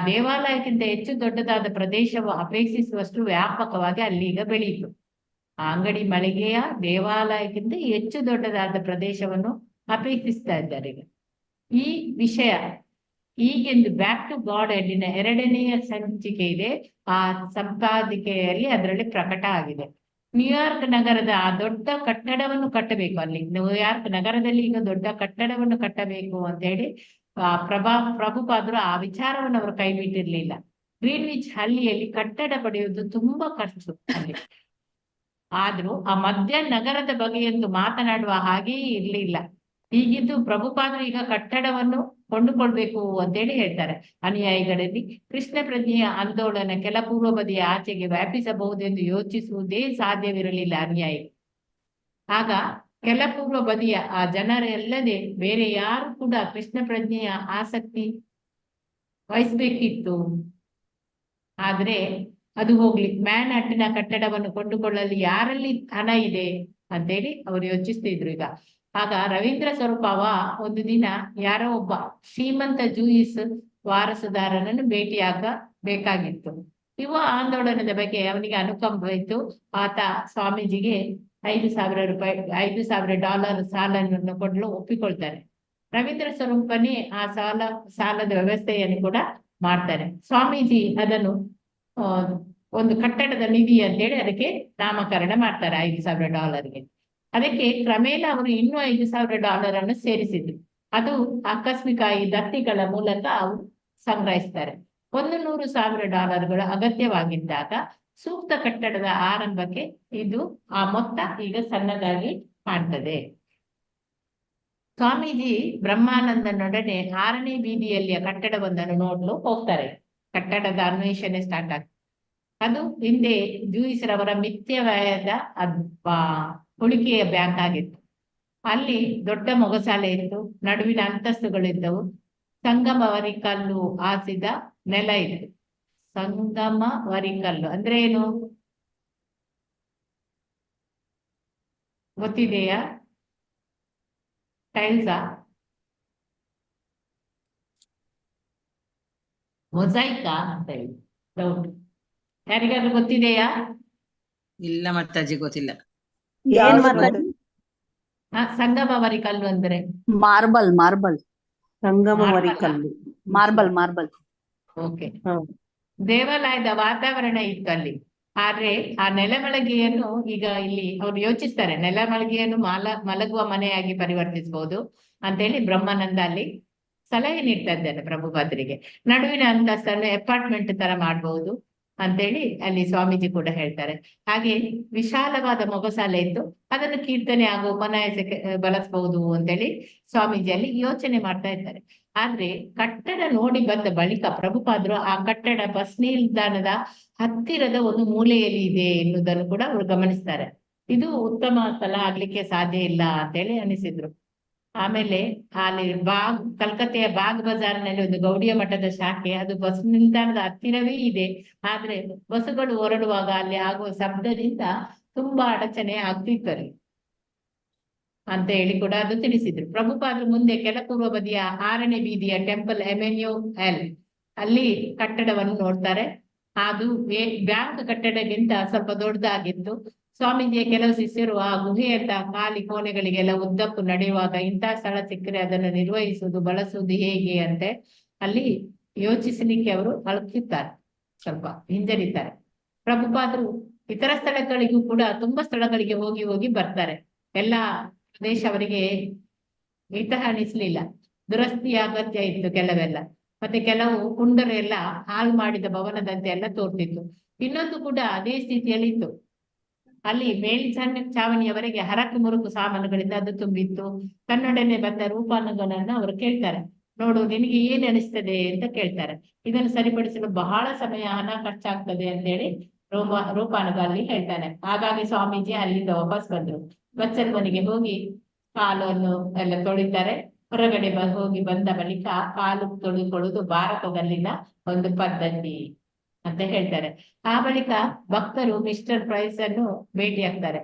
Speaker 1: ದೇವಾಲಯಕ್ಕಿಂತ ಹೆಚ್ಚು ದೊಡ್ಡದಾದ ಪ್ರದೇಶವು ಅಪೇಕ್ಷಿಸುವಷ್ಟು ವ್ಯಾಪಕವಾಗಿ ಅಲ್ಲೀಗ ಬೆಳೆಯಿತು. ಆ ಅಂಗಡಿ ಮಳಿಗೆಯ ದೇವಾಲಯಕ್ಕಿಂತ ಹೆಚ್ಚು ದೊಡ್ಡದಾದ ಪ್ರದೇಶವನ್ನು ಅಪೇಕ್ಷಿಸ್ತಾ ಇದ್ದಾರೆ. ಈಗ ಈ ವಿಷಯ ಈಗೆಂದು ಬ್ಯಾಕ್ ಟು ಗಾಡ್ ಹೆಡ್ಡಿನ 2ನೆಯ ಸಂಚಿಕೆ ಇದೆ. ಆ ಸಂಪಾದಕೀಯಲ್ಲಿ ಅದರಲ್ಲಿ ಪ್ರಕಟ ಆಗಿದೆ. ನ್ಯೂಯಾರ್ಕ್ ನಗರದ ಆ ದೊಡ್ಡ ಕಟ್ಟಡವನ್ನು ಕಟ್ಟಬೇಕು. ಅಲ್ಲಿ ನ್ಯೂಯಾರ್ಕ್ ನಗರದಲ್ಲಿ ಈಗ ದೊಡ್ಡ ಕಟ್ಟಡವನ್ನು ಕಟ್ಟಬೇಕು ಅಂತ ಹೇಳಿ ಪ್ರಭುಪಾದರು ಆ ವಿಚಾರವನ್ನು ಅವರು ಕೈ ಬಿಟ್ಟಿರ್ಲಿಲ್ಲ. ಗ್ರೀನ್ವಿಚ್ ಹಳ್ಳಿಯಲ್ಲಿ ಕಟ್ಟಡ ಪಡೆಯುವುದು ತುಂಬಾ ಖರ್ಚು ಅಲ್ಲಿ. ಆದ್ರೂ ಆ ಮಧ್ಯ ನಗರದ ಬಗ್ಗೆಯಂತೂ ಮಾತನಾಡುವ ಹಾಗೆಯೇ ಇರ್ಲಿಲ್ಲ. ಹೀಗಿದ್ದು ಪ್ರಭುಪಾದರು ಈಗ ಕಟ್ಟಡವನ್ನು ಕೊಂಡುಕೊಳ್ಬೇಕು ಅಂತೇಳಿ ಹೇಳ್ತಾರೆ. ಅನುಯಾಯಿಗಳಲ್ಲಿ ಕೃಷ್ಣ ಪ್ರಜ್ಞೆಯ ಆಂದೋಲನ ಕೆಲ ಪೂರ್ವ ಬದಿಯ ಆಚೆಗೆ ವ್ಯಾಪಿಸಬಹುದೆಂದು ಯೋಚಿಸುವುದೇ ಸಾಧ್ಯವಿರಲಿಲ್ಲ ಅನುಯಾಯಿ. ಆಗ ಕೆಲ ಪೂರ್ವ ಬದಿಯ ಆ ಜನರಲ್ಲದೆ ಬೇರೆ ಯಾರು ಕೂಡ ಕೃಷ್ಣ ಪ್ರಜ್ಞೆಯ ಆಸಕ್ತಿ ವಹಿಸ್ಬೇಕಿತ್ತು. ಆದ್ರೆ ಅದು ಹೋಗ್ಲಿ, ಮ್ಯಾನ್ಹಟ್ಟನ್ ಕಟ್ಟಡವನ್ನು ಕೊಂಡುಕೊಳ್ಳಲು ಯಾರಲ್ಲಿ ಹಣ ಇದೆ ಅಂತೇಳಿ ಅವರು ಯೋಚಿಸ್ತಿದ್ರು ಈಗ. ಆಗ ರವೀಂದ್ರ ಸ್ವರೂಪವ ಒಂದು ದಿನ ಯಾರೋ ಒಬ್ಬ ಶ್ರೀಮಂತ ಜೂಯಿಸ್ ವಾರಸುದಾರನನ್ನು ಭೇಟಿಯಾಗ ಬೇಕಾಗಿತ್ತು. ಯುವ ಆಂದೋಲನದ ಬಗ್ಗೆ ಅವನಿಗೆ ಅನುಕಂಪ ಇತ್ತು. ಆತ ಸ್ವಾಮೀಜಿಗೆ $5,000 ಸಾಲವನ್ನು ಕೊಡಲು ಒಪ್ಪಿಕೊಳ್ತಾರೆ. ರವೀಂದ್ರ ಸ್ವರೂಪನೇ ಆ ಸಾಲದ ವ್ಯವಸ್ಥೆಯನ್ನು ಕೂಡ ಮಾಡ್ತಾರೆ. ಸ್ವಾಮೀಜಿ ಅದನ್ನು ಒಂದು ಕಟ್ಟಡದ ನಿಧಿ ಅಂತೇಳಿ ಅದಕ್ಕೆ ನಾಮಕರಣ ಮಾಡ್ತಾರೆ $5,000ಗೆ. ಅದಕ್ಕೆ ಕ್ರಮೇಣ ಅವರು ಇನ್ನೂ $5,000 ಸೇರಿಸಿದ್ರು. ಅದು ಆಕಸ್ಮಿಕ ಈ ದತ್ತಿಗಳ ಮೂಲಕ ಅವರು ಸಂಗ್ರಹಿಸ್ತಾರೆ. $100,000 ಅಗತ್ಯವಾಗಿದ್ದಾಗ ಸೂಕ್ತ ಕಟ್ಟಡದ ಆರಂಭಕ್ಕೆ ಆ ಮೊತ್ತ ಈಗ ಸಣ್ಣದಾಗಿ ಕಾಣ್ತದೆ. ಸ್ವಾಮೀಜಿ ಬ್ರಹ್ಮಾನಂದನೊಡನೆ 6ನೇ ಬೀದಿಯಲ್ಲಿಯ ಕಟ್ಟಡವೊಂದನ್ನು ನೋಡಲು ಹೋಗ್ತಾರೆ. ಕಟ್ಟಡದ ಅನ್ವೇಷಣೆ ಸ್ಟಾರ್ಟ್ ಆಗ್ತದೆ. ಅದು ಹಿಂದೆ ಜೂಯಿಸರವರ ಮಿಥ್ಯವ್ಯಯದ ಹೂಡಿಕೆಯ ಬ್ಯಾಂಕ್ ಆಗಿತ್ತು. ಅಲ್ಲಿ ದೊಡ್ಡ ಮೊಗಸಾಲೆ ಇತ್ತು, ನಡುವಿನ ಅಂತಸ್ತುಗಳಿದ್ದವು, ಸಂಗಮವರಿಕಲ್ಲು ಹಾಸಿದ ನೆಲ ಇತ್ತು. ಸಂಗಮವರಿಕಲ್ಲು ಅಂದ್ರೆ ಏನು ಗೊತ್ತಿದೆಯಾ? ಟೈಲ್ಸಾ? ಮೊಸೈಕಾ ಅಂತ ಹೇಳಿ ಡೌಟ್. ಯಾರಿಗಾದ್ರೂ ಗೊತ್ತಿದೆಯಾ?
Speaker 10: ಇಲ್ಲ ಮಾತಾಜಿ, ಗೊತ್ತಿಲ್ಲ.
Speaker 5: ಏನ್ ಮಾತಾಡಿ?
Speaker 1: ಸಂಗಮವರಿಕಲ್ಲು ಅಂದ್ರೆ
Speaker 11: ಮಾರ್ಬಲ್
Speaker 5: ಸಂಗಮವರಿ ಕಲ್ಲು.
Speaker 11: ಮಾರ್ಬಲ್.
Speaker 1: ಓಕೆ. ದೇವಾಲಯದ ವಾತಾವರಣ ಇತ್ತು ಅಲ್ಲಿ. ಆದ್ರೆ ಆ ನೆಲಮಳಗೆಯನ್ನು ಈಗ ಇಲ್ಲಿ ಅವ್ರು ಯೋಚಿಸ್ತಾರೆ, ನೆಲಮಳಗೆಯನ್ನು ಮಲಗುವ ಮನೆಯಾಗಿ ಪರಿವರ್ತಿಸಬಹುದು ಅಂತೇಳಿ ಬ್ರಹ್ಮಾನಂದ ಅಲ್ಲಿ ಸಲಹೆ ನೀಡ್ತಾ ಇದ್ದಾನೆ ಪ್ರಭುಪಾದರಿಗೆ. ನಡುವಿನ ಅಂತಸ್ತನ್ನು ಅಪಾರ್ಟ್ಮೆಂಟ್ ತರ ಮಾಡಬಹುದು ಅಂತೇಳಿ ಅಲ್ಲಿ ಸ್ವಾಮೀಜಿ ಕೂಡ ಹೇಳ್ತಾರೆ. ಹಾಗೆ ವಿಶಾಲವಾದ ಮೊಗಸಾಲೆ ಇತ್ತು, ಅದನ್ನು ಕೀರ್ತನೆ ಹಾಗೂ ಉಪನ್ಯಾಸಕ್ಕೆ ಬಳಸಬಹುದು ಅಂತೇಳಿ ಸ್ವಾಮೀಜಿ ಅಲ್ಲಿ ಯೋಚನೆ ಮಾಡ್ತಾ ಇದ್ದಾರೆ. ಆದ್ರೆ ಕಟ್ಟಡ ನೋಡಿ ಬಂದ ಬಳಿಕ ಪ್ರಭುಪಾದರು ಆ ಕಟ್ಟಡ ಬಸ್ ನಿಲ್ದಾಣದ ಹತ್ತಿರದ ಒಂದು ಮೂಲೆಯಲ್ಲಿ ಇದೆ ಎನ್ನುವುದನ್ನು ಕೂಡ ಅವರು ಗಮನಿಸ್ತಾರೆ. ಇದು ಉತ್ತಮ ಸ್ಥಳ ಆಗ್ಲಿಕ್ಕೆ ಸಾಧ್ಯ ಇಲ್ಲ ಅಂತೇಳಿ ಅನಿಸಿದ್ರು. ಆಮೇಲೆ ಅಲ್ಲಿ ಕಲ್ಕತ್ತೆಯ ಬಾಗ್ ಬಜಾರ್ನಲ್ಲಿ ಒಂದು ಗೌಡಿಯ ಮಠದ ಶಾಖೆ, ಅದು ಬಸ್ ನಿಲ್ದಾಣದ ಹತ್ತಿರವೇ ಇದೆ. ಆದ್ರೆ ಬಸ್ಸುಗಳು ಹೊರಡುವಾಗ ಅಲ್ಲಿ ಆಗುವ ಶಬ್ದದಿಂದ ತುಂಬಾ ಅಡಚಣೆ ಆಗ್ತಿತ್ತು ಅಲ್ಲಿ ಅಂತ ಹೇಳಿ ಕೂಡ ಅದು ತಿಳಿಸಿದ್ರು. ಪ್ರಭುಪಾದರು ಮುಂದೆ ಕೆಲ ಪೂರ್ವ ಬದಿಯ 6ನೇ ಬೀದಿಯ ಟೆಂಪಲ್ ಎವೆನ್ಯೂ ಅಲ್ಲಿ ಕಟ್ಟಡವನ್ನು ನೋಡ್ತಾರೆ. ಅದು ಬ್ಯಾಂಕ್ ಕಟ್ಟಡಕ್ಕಿಂತ ಸ್ವಲ್ಪ ದೊಡ್ಡದಾಗಿತ್ತು. ಸ್ವಾಮೀಜಿಯ ಕೆಲವು ಶಿಷ್ಯರು ಆ ಗುಹೆಯಂತ ಖಾಲಿ ಕೋಣೆಗಳಿಗೆಲ್ಲ ಉದ್ದಕ್ಕೂ ನಡೆಯುವಾಗ ಇಂತಹ ಸ್ಥಳ ಸಿಕ್ಕರೆ ಅದನ್ನು ನಿರ್ವಹಿಸುವುದು ಬಳಸುವುದು ಹೇಗೆ ಅಂತೆ ಅಲ್ಲಿ ಯೋಚಿಸಲಿಕ್ಕೆ ಅವರು ಅಳುತ್ತಿದ್ದಾರೆ, ಸ್ವಲ್ಪ ಹಿಂಜರಿತಾರೆ. ಪ್ರಭುಪಾದರು ಇತರ ಸ್ಥಳಗಳಿಗೂ ಕೂಡ ತುಂಬಾ ಸ್ಥಳಗಳಿಗೆ ಹೋಗಿ ಬರ್ತಾರೆ. ಎಲ್ಲ ಪ್ರದೇಶ ಅವರಿಗೆ ಹಿತ ಅನಿಸ್ಲಿಲ್ಲ. ದುರಸ್ತಿಯ ಅಗತ್ಯ ಇತ್ತು ಕೆಲವೆಲ್ಲ. ಮತ್ತೆ ಕೆಲವು ಕುಂಡರು ಎಲ್ಲ ಹಾಳು ಮಾಡಿದ ಭವನದಂತೆ ಎಲ್ಲ ತೋರ್ತಿತ್ತು. ಇನ್ನೊಂದು ಕೂಡ ಅದೇ ಸ್ಥಿತಿಯಲ್ಲಿ ಇತ್ತು. ಅಲ್ಲಿ ಚಾವಣಿಯವರೆಗೆ ಹರಕು ಮುರುಕು ಸಾಮಾನುಗಳಿಂದ ಅದು ತುಂಬಿತ್ತು. ತನ್ನೊಡನೆ ಬಂದ ರೂಪಾನುಗನನ್ನ ಅವರು ಕೇಳ್ತಾರೆ, ನೋಡು ನಿನಗೆ ಏನ್ ಅನಿಸ್ತದೆ ಅಂತ ಕೇಳ್ತಾರೆ. ಇದನ್ನು ಸರಿಪಡಿಸಲು ಬಹಳ ಸಮಯ ಹಣ ಖರ್ಚಾಗ್ತದೆ ಅಂತ ಹೇಳಿ ರೂಪಾನುಗ ಅಲ್ಲಿ ಹೇಳ್ತಾನೆ. ಹಾಗಾಗಿ ಸ್ವಾಮೀಜಿ ಅಲ್ಲಿಂದ ವಾಪಸ್ ಬಂದ್ರು. ಬಚ್ಚಲ್ ಮನೆಗೆ ಹೋಗಿ ಕಾಲನ್ನು ಎಲ್ಲ ತೊಳಿತಾರೆ. ಹೊರಗಡೆ ಹೋಗಿ ಬಂದ ಬಳಿಕ ಕಾಲು ತೊಳಿಕೊಳ್ಳುವುದು ಭಾರತದಲ್ಲಿನ ಒಂದು ಪದ್ಧತಿ ಅಂತ ಹೇಳ್ತಾರೆ. ಆ ಬಳಿಕ ಭಕ್ತರು ಮಿಸ್ಟರ್ ಪ್ರೈಸ್ ಅನ್ನು ಭೇಟಿಯಾಗ್ತಾರೆ.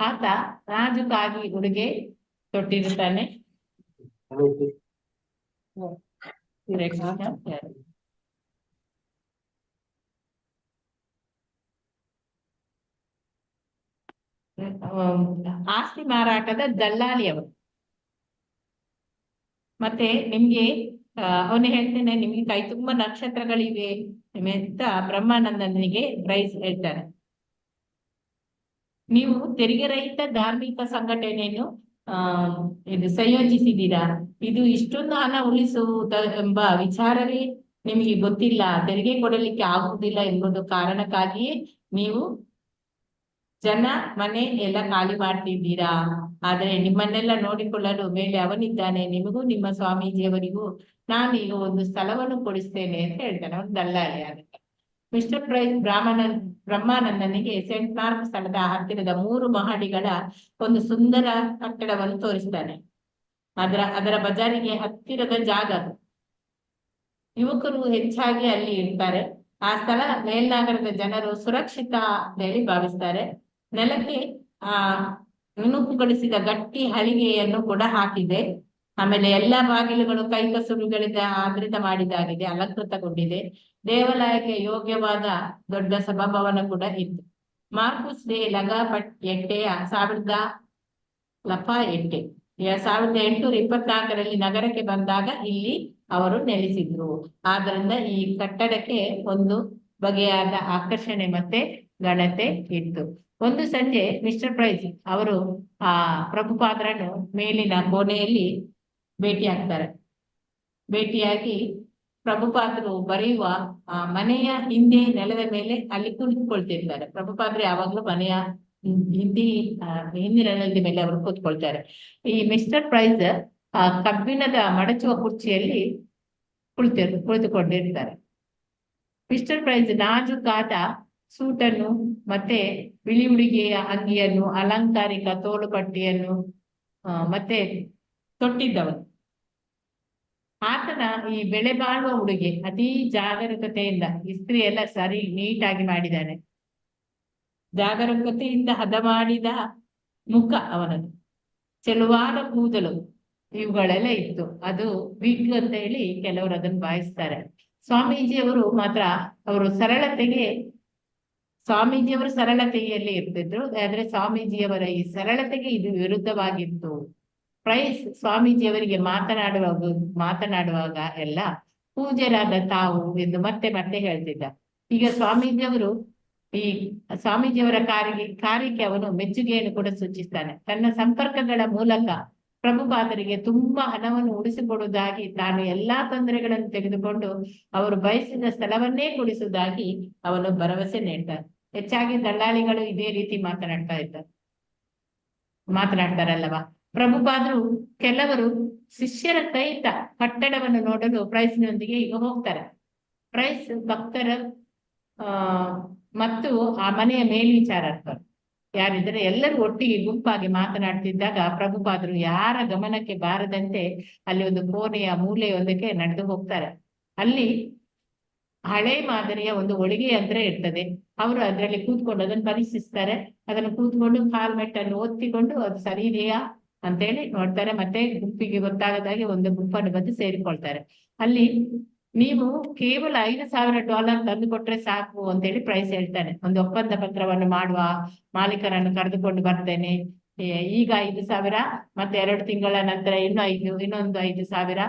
Speaker 1: ಆತ ನಾಜುಕಾಗಿ ಉಡುಗೆ ತೊಟ್ಟಿರುತ್ತಾನೆ. ಆಸ್ತಿ ಮಾರಾಟದ ದಲ್ಲಾಳಿಯವರು. ಮತ್ತೆ ನಿಮ್ಗೆ ಅವನು ಹೇಳ್ತಾನೆ, ನಿಮ್ಗೆ ಕೈ ತುಂಬಾ ನಕ್ಷತ್ರಗಳಿವೆ ಅಂತ ಬ್ರಹ್ಮಾನಂದನಿಗೆ ಪ್ರೈಸ್ ಹೇಳ್ತಾನೆ. ನೀವು ತೆರಿಗೆ ರಹಿತ ಧಾರ್ಮಿಕ ಸಂಘಟನೆಯನ್ನು ಇದು ಸಂಯೋಜಿಸಿದ್ದೀರಾ. ಇದು ಇಷ್ಟೊಂದು ಹಣ ಉಳಿಸುವುದೆಂಬ ವಿಚಾರವೇ ನಿಮಗೆ ಗೊತ್ತಿಲ್ಲ. ತೆರಿಗೆ ಕೊಡಲಿಕ್ಕೆ ಆಗುವುದಿಲ್ಲ ಎಂಬುದು ಕಾರಣಕ್ಕಾಗಿಯೇ ನೀವು ಜನ ಮನೆ ಎಲ್ಲ ಖಾಲಿ ಮಾಡ್ತಿದ್ದೀರಾ. ಆದರೆ ನಿಮ್ಮನ್ನೆಲ್ಲ ನೋಡಿಕೊಳ್ಳಲು ಮೇಲೆ ಅವನಿದ್ದಾನೆ. ನಿಮಗೂ ನಿಮ್ಮ ಸ್ವಾಮೀಜಿಯವರಿಗೂ ನಾನೀಗ ಒಂದು ಸ್ಥಳವನ್ನು ಕೊಡಿಸ್ತೇನೆ ಅಂತ ಹೇಳ್ತಾನೆ. ಅವನು ದಲ್ಲಾಳಿ ಆಗುತ್ತೆ. ಮಿಸ್ಟರ್ ಪ್ರೈಸ್ ಬ್ರಹ್ಮಾನಂದನಿಗೆ ಸೆಂಟ್ ಮಾರ್ಕ್ ಸ್ಥಳದ ಹತ್ತಿರದ 3 ಮಹಡಿಗಳ ಒಂದು ಸುಂದರ ಕಟ್ಟಡವನ್ನು ತೋರಿಸ್ತಾನೆ. ಅದರ ಬಜಾರಿಗೆ ಹತ್ತಿರದ ಜಾಗ. ಯುವಕರು ಹೆಚ್ಚಾಗಿ ಅಲ್ಲಿ ಇರ್ತಾರೆ. ಆ ಸ್ಥಳ ಮೇಲ್ನಗರದ ಜನರು ಸುರಕ್ಷಿತ ಅಂತ ಹೇಳಿ ಭಾವಿಸ್ತಾರೆ. ನೆಲಕ್ಕೆ ನುಣುಪುಗೊಳಿಸಿದ ಗಟ್ಟಿ ಹಲಿಗೆಯನ್ನು ಕೂಡ ಹಾಕಿದೆ. ಆಮೇಲೆ ಎಲ್ಲಾ ಬಾಗಿಲುಗಳು ಕೈಕಸುಬುಗಳಿಂದ ಆವೃತ ಮಾಡಿದಾಗಿದೆ, ಅಲಂಕೃತಗೊಂಡಿದೆ. ದೇವಾಲಯಕ್ಕೆ ಯೋಗ್ಯವಾದ ದೊಡ್ಡ ಸಭಾಭವನ ಕೂಡ ಇತ್ತು. ಮಾರ್ಕುಸ್ ಡೆ ಎಟ್ಟೆಯ 1824ರಲ್ಲಿ ನಗರಕ್ಕೆ ಬಂದಾಗ ಇಲ್ಲಿ ಅವರು ನೆಲೆಸಿದ್ರು. ಆದ್ರಿಂದ ಈ ಕಟ್ಟಡಕ್ಕೆ ಒಂದು ಬಗೆಯಾದ ಆಕರ್ಷಣೆ ಮತ್ತೆ ಘನತೆ ಇತ್ತು. ಒಂದು ಸಂಜೆ ಮಿಸ್ಟರ್ ಪ್ರೈಸ್ ಅವರು ಪ್ರಭುಪಾದರನ್ನು ಮೇಲಿನ ಕೋಣೆಯಲ್ಲಿ ಭೇಟಿಯಾಗಿ ಪ್ರಭುಪಾದರು ಬರೆಯುವ ಮನೆಯ ಹಿಂದೆ ನೆಲದ ಮೇಲೆ ಅಲ್ಲಿ ಕುಳಿತುಕೊಳ್ತಿರ್ತಾರೆ. ಪ್ರಭುಪಾದರು ಯಾವಾಗ್ಲೂ ಮನೆಯ ಹಿಂದಿನ ನೆಲದ ಮೇಲೆ ಅವರು ಕೂತ್ಕೊಳ್ತಾರೆ. ಈ ಮಿಸ್ಟರ್ ಪ್ರೈಸ್ ಕಬ್ಬಿಣದ ಮಡಚುವ ಕುರ್ಚಿಯಲ್ಲಿ ಕುಳಿತುಕೊಂಡಿರ್ತಾರೆ. ಮಿಸ್ಟರ್ ಪ್ರೈಸ್ ನಾಜೂಕಾದ ಸೂಟನ್ನು ಮತ್ತೆ ಬಿಳಿ ಉಡುಗೆಯ ಅಂಗಿಯನ್ನು, ಅಲಂಕಾರಿಕ ತೋಳುಪಟ್ಟಿಯನ್ನು ಮತ್ತೆ ತೊಟ್ಟಿದ್ದವನು. ಆತನ ಈ ಬೆಳೆ ಬಾಳುವ ಉಡುಗೆ ಅತಿ ಜಾಗರೂಕತೆಯಿಂದ ಇಸ್ತ್ರಿ ಎಲ್ಲ ಸರಿ ನೀಟಾಗಿ ಮಾಡಿದ್ದಾನೆ. ಜಾಗರೂಕತೆಯಿಂದ ಹದ ಮಾಡಿದ ಮುಖ ಅವನದು. ಚೆಲುವಾದ ಕೂದಲು ಇವುಗಳೆಲ್ಲ ಇತ್ತು. ಅದು ವಿಗ್ ಅಂತ ಹೇಳಿ ಕೆಲವರು ಅದನ್ನು ಭಾವಿಸ್ತಾರೆ. ಸ್ವಾಮೀಜಿಯವರು ಮಾತ್ರ ಸ್ವಾಮೀಜಿಯವರು ಸರಳತೆಯಲ್ಲಿ ಇರ್ತಿದ್ರು. ಆದ್ರೆ ಸ್ವಾಮೀಜಿಯವರ ಈ ಸರಳತೆಗೆ ಇದು ವಿರುದ್ಧವಾಗಿತ್ತು. ಪ್ರೈಸ್ ಸ್ವಾಮೀಜಿಯವರಿಗೆ ಮಾತನಾಡುವಾಗ ಎಲ್ಲ ಪೂಜ್ಯರಾದ ತಾವು ಎಂದು ಮತ್ತೆ ಮತ್ತೆ ಹೇಳ್ತಿದ್ದ. ಈಗ ಸ್ವಾಮೀಜಿಯವರ ಕಾರ್ಯಕ್ಕೆ ಅವನು ಮೆಚ್ಚುಗೆಯನ್ನು ಕೂಡ ಸೂಚಿಸ್ತಾನೆ. ತನ್ನ ಸಂಪರ್ಕಗಳ ಮೂಲಕ ಪ್ರಭುಪಾದರಿಗೆ ತುಂಬಾ ಹಣವನ್ನು ಉಳಿಸಿಕೊಡುವುದಾಗಿ, ತಾನು ಎಲ್ಲಾ ತೊಂದರೆಗಳನ್ನು ತೆಗೆದುಕೊಂಡು ಅವರು ಬಯಸಿದ ಸ್ಥಳವನ್ನೇ ಕೊಡಿಸುವುದಾಗಿ ಅವನು ಭರವಸೆ ನೀಡ್ತಾನೆ. ಹೆಚ್ಚಾಗಿ ದಲ್ಲಾಳಿಗಳು ಇದೇ ರೀತಿ ಮಾತನಾಡ್ತಾರಲ್ಲವಾ. ಪ್ರಭುಪಾದರು ಕೆಲವರು ಶಿಷ್ಯರ ಸಹಿತ ಕಟ್ಟಡವನ್ನು ನೋಡಲು ಪ್ರೈಸ್ನೊಂದಿಗೆ ಈಗ ಹೋಗ್ತಾರೆ. ಪ್ರೈಸ್ ಭಕ್ತರ ಮತ್ತು ಆ ಮನೆಯ ಮೇಲ್ವಿಚಾರಕರು ಯಾರಿದ್ರೆ ಎಲ್ಲರೂ ಒಟ್ಟಿಗೆ ಗುಂಪಾಗಿ ಮಾತನಾಡ್ತಿದ್ದಾಗ ಪ್ರಭುಪಾದರು ಯಾರ ಗಮನಕ್ಕೆ ಬಾರದಂತೆ ಅಲ್ಲಿ ಒಂದು ಕೋಣೆಯ ಮೂಲೆಯೊಂದಕ್ಕೆ ನಡೆದು ಹೋಗ್ತಾರೆ. ಅಲ್ಲಿ ಹಳೆ ಮಾದರಿಯ ಒಂದು ಹೊಳಿಗೆ ಯಂತ್ರ ಇರ್ತದೆ. ಅವರು ಅದರಲ್ಲಿ ಕೂತ್ಕೊಂಡು ಅದನ್ನು ಪರೀಕ್ಷಿಸ್ತಾರೆ. ಅದನ್ನು ಕೂತ್ಕೊಂಡು ಕಾಲ್ಮೆಟ್ಟನ್ನು ಒತ್ತಿಕೊಂಡು ಅದು ಸರಿ ಇದೆಯಾ ಅಂತೇಳಿ ನೋಡ್ತಾರೆ. ಮತ್ತೆ ಗುಂಪಿಗೆ ಗೊತ್ತಾಗದಾಗೆ ಒಂದು ಗುಂಪನ್ನು ಬಂದು ಸೇರಿಕೊಳ್ತಾರೆ. ಅಲ್ಲಿ ನೀವು ಕೇವಲ $5,000 ತಂದು ಕೊಟ್ರೆ ಸಾಕು ಅಂತೇಳಿ ಪ್ರೈಸ್ ಹೇಳ್ತಾನೆ. ಒಂದು ಒಪ್ಪಂದ ಪತ್ರವನ್ನು ಮಾಡುವ ಮಾಲೀಕರನ್ನು ಕರೆದುಕೊಂಡು ಬರ್ತೇನೆ. ಈಗ 5,000 ಮತ್ತೆ 2 ತಿಂಗಳ ನಂತರ ಇನ್ನೊಂದು 5,000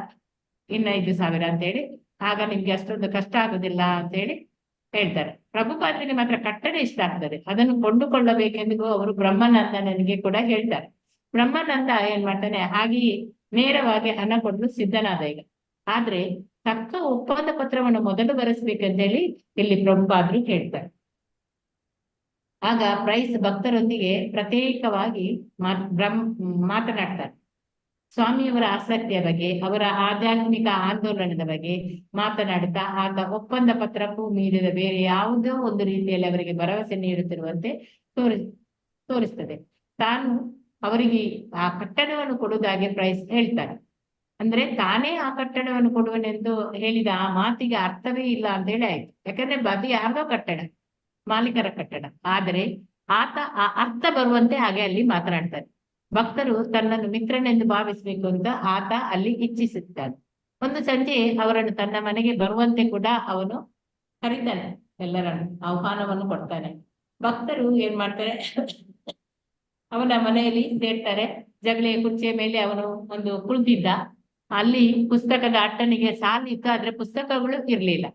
Speaker 1: ಇನ್ನು 5,000 ಅಂತೇಳಿ, ಆಗ ನಿಮ್ಗೆ ಅಷ್ಟೊಂದು ಕಷ್ಟ ಆಗುದಿಲ್ಲ ಅಂತೇಳಿ ಹೇಳ್ತಾರೆ. ಪ್ರಭುಪಾದರಿಗೆ ಮಾತ್ರ ಕಟ್ಟಡ ಇಷ್ಟ ಆಗ್ತದೆ. ಅದನ್ನು ಕೊಂಡುಕೊಳ್ಳಬೇಕೆಂದು ಅವರು ಬ್ರಹ್ಮಾನಂದನಿಗೆ ಕೂಡ ಹೇಳ್ತಾರೆ. ಬ್ರಹ್ಮಾನಂದ ಏನ್ ಮಾಡ್ತಾನೆ, ಹಾಗೆಯೇ ನೇರವಾಗಿ ಹಣ ಕೊಡಲು ಸಿದ್ಧನಾದ ಈಗ. ಆದ್ರೆ ತಕ್ಕ ಒಪ್ಪಂದ ಪತ್ರವನ್ನು ಮೊದಲು ಬರೆಸ್ಬೇಕಂತೇಳಿ ಇಲ್ಲಿ ಪ್ರಭುಪಾದರು ಹೇಳ್ತಾರೆ. ಆಗ ಪ್ರೈಸ್ ಭಕ್ತರೊಂದಿಗೆ ಪ್ರತ್ಯೇಕವಾಗಿ ಮಾತನಾಡ್ತಾರೆ. ಸ್ವಾಮಿಯವರ ಆಸಕ್ತಿಯ ಬಗ್ಗೆ, ಅವರ ಆಧ್ಯಾತ್ಮಿಕ ಆಂದೋಲನದ ಬಗ್ಗೆ ಮಾತನಾಡುತ್ತಾ ಆತ ಒಪ್ಪಂದ ಪತ್ರಕ್ಕೂ ಮೀರಿದ ಬೇರೆ ಯಾವುದೋ ಒಂದು ರೀತಿಯಲ್ಲಿ ಅವರಿಗೆ ಭರವಸೆ ನೀಡುತ್ತಿರುವಂತೆ ತೋರಿಸ್ತದೆ. ತಾನು ಅವರಿಗೆ ಆ ಕಟ್ಟಡವನ್ನು ಕೊಡುವುದಾಗಿ ಪ್ರೈಸ್ ಹೇಳ್ತಾರೆ. ಅಂದ್ರೆ ತಾನೇ ಆ ಕಟ್ಟಡವನ್ನು ಕೊಡುವನೆಂದು ಹೇಳಿದ ಆ ಮಾತಿಗೆ ಅರ್ಥವೇ ಇಲ್ಲ ಅಂತ ಹೇಳಿ ಆಯ್ತು. ಯಾಕಂದ್ರೆ ಅದು ಯಾರ್ದೋ ಕಟ್ಟಡ, ಮಾಲೀಕರ ಕಟ್ಟಡ. ಆದರೆ ಆತ ಆ ಅರ್ಥ ಬರುವಂತೆ ಹಾಗೆ ಅಲ್ಲಿ ಮಾತನಾಡ್ತಾರೆ. ಭಕ್ತರು ತನ್ನನ್ನು ಮಿತ್ರನೆಂದು ಭಾವಿಸ್ಬೇಕು ಅಂತ ಆತ ಅಲ್ಲಿ ಇಚ್ಛಿಸುತ್ತಾನೆ. ಒಂದು ಸಂಜೆ ಅವರನ್ನು ತನ್ನ ಮನೆಗೆ ಬರುವಂತೆ ಕೂಡ ಅವನು ಕರೀತಾನೆ. ಎಲ್ಲರನ್ನು ಆಹ್ವಾನವನ್ನು ಕೊಡ್ತಾನೆ. ಭಕ್ತರು ಏನ್ ಮಾಡ್ತಾರೆ, ಅವನ ಮನೆಯಲ್ಲಿ ಸೇರ್ತಾರೆ. ಜಗಲಿಯ ಕುರ್ಚಿಯ ಮೇಲೆ ಅವನು ಒಂದು ಕುಳಿತಿದ್ದ. ಅಲ್ಲಿ ಪುಸ್ತಕದ ಅಟ್ಟಣಿಗೆ ಸಾಲು ಇತ್ತು, ಆದ್ರೆ ಪುಸ್ತಕಗಳು ಇರ್ಲಿಲ್ಲ.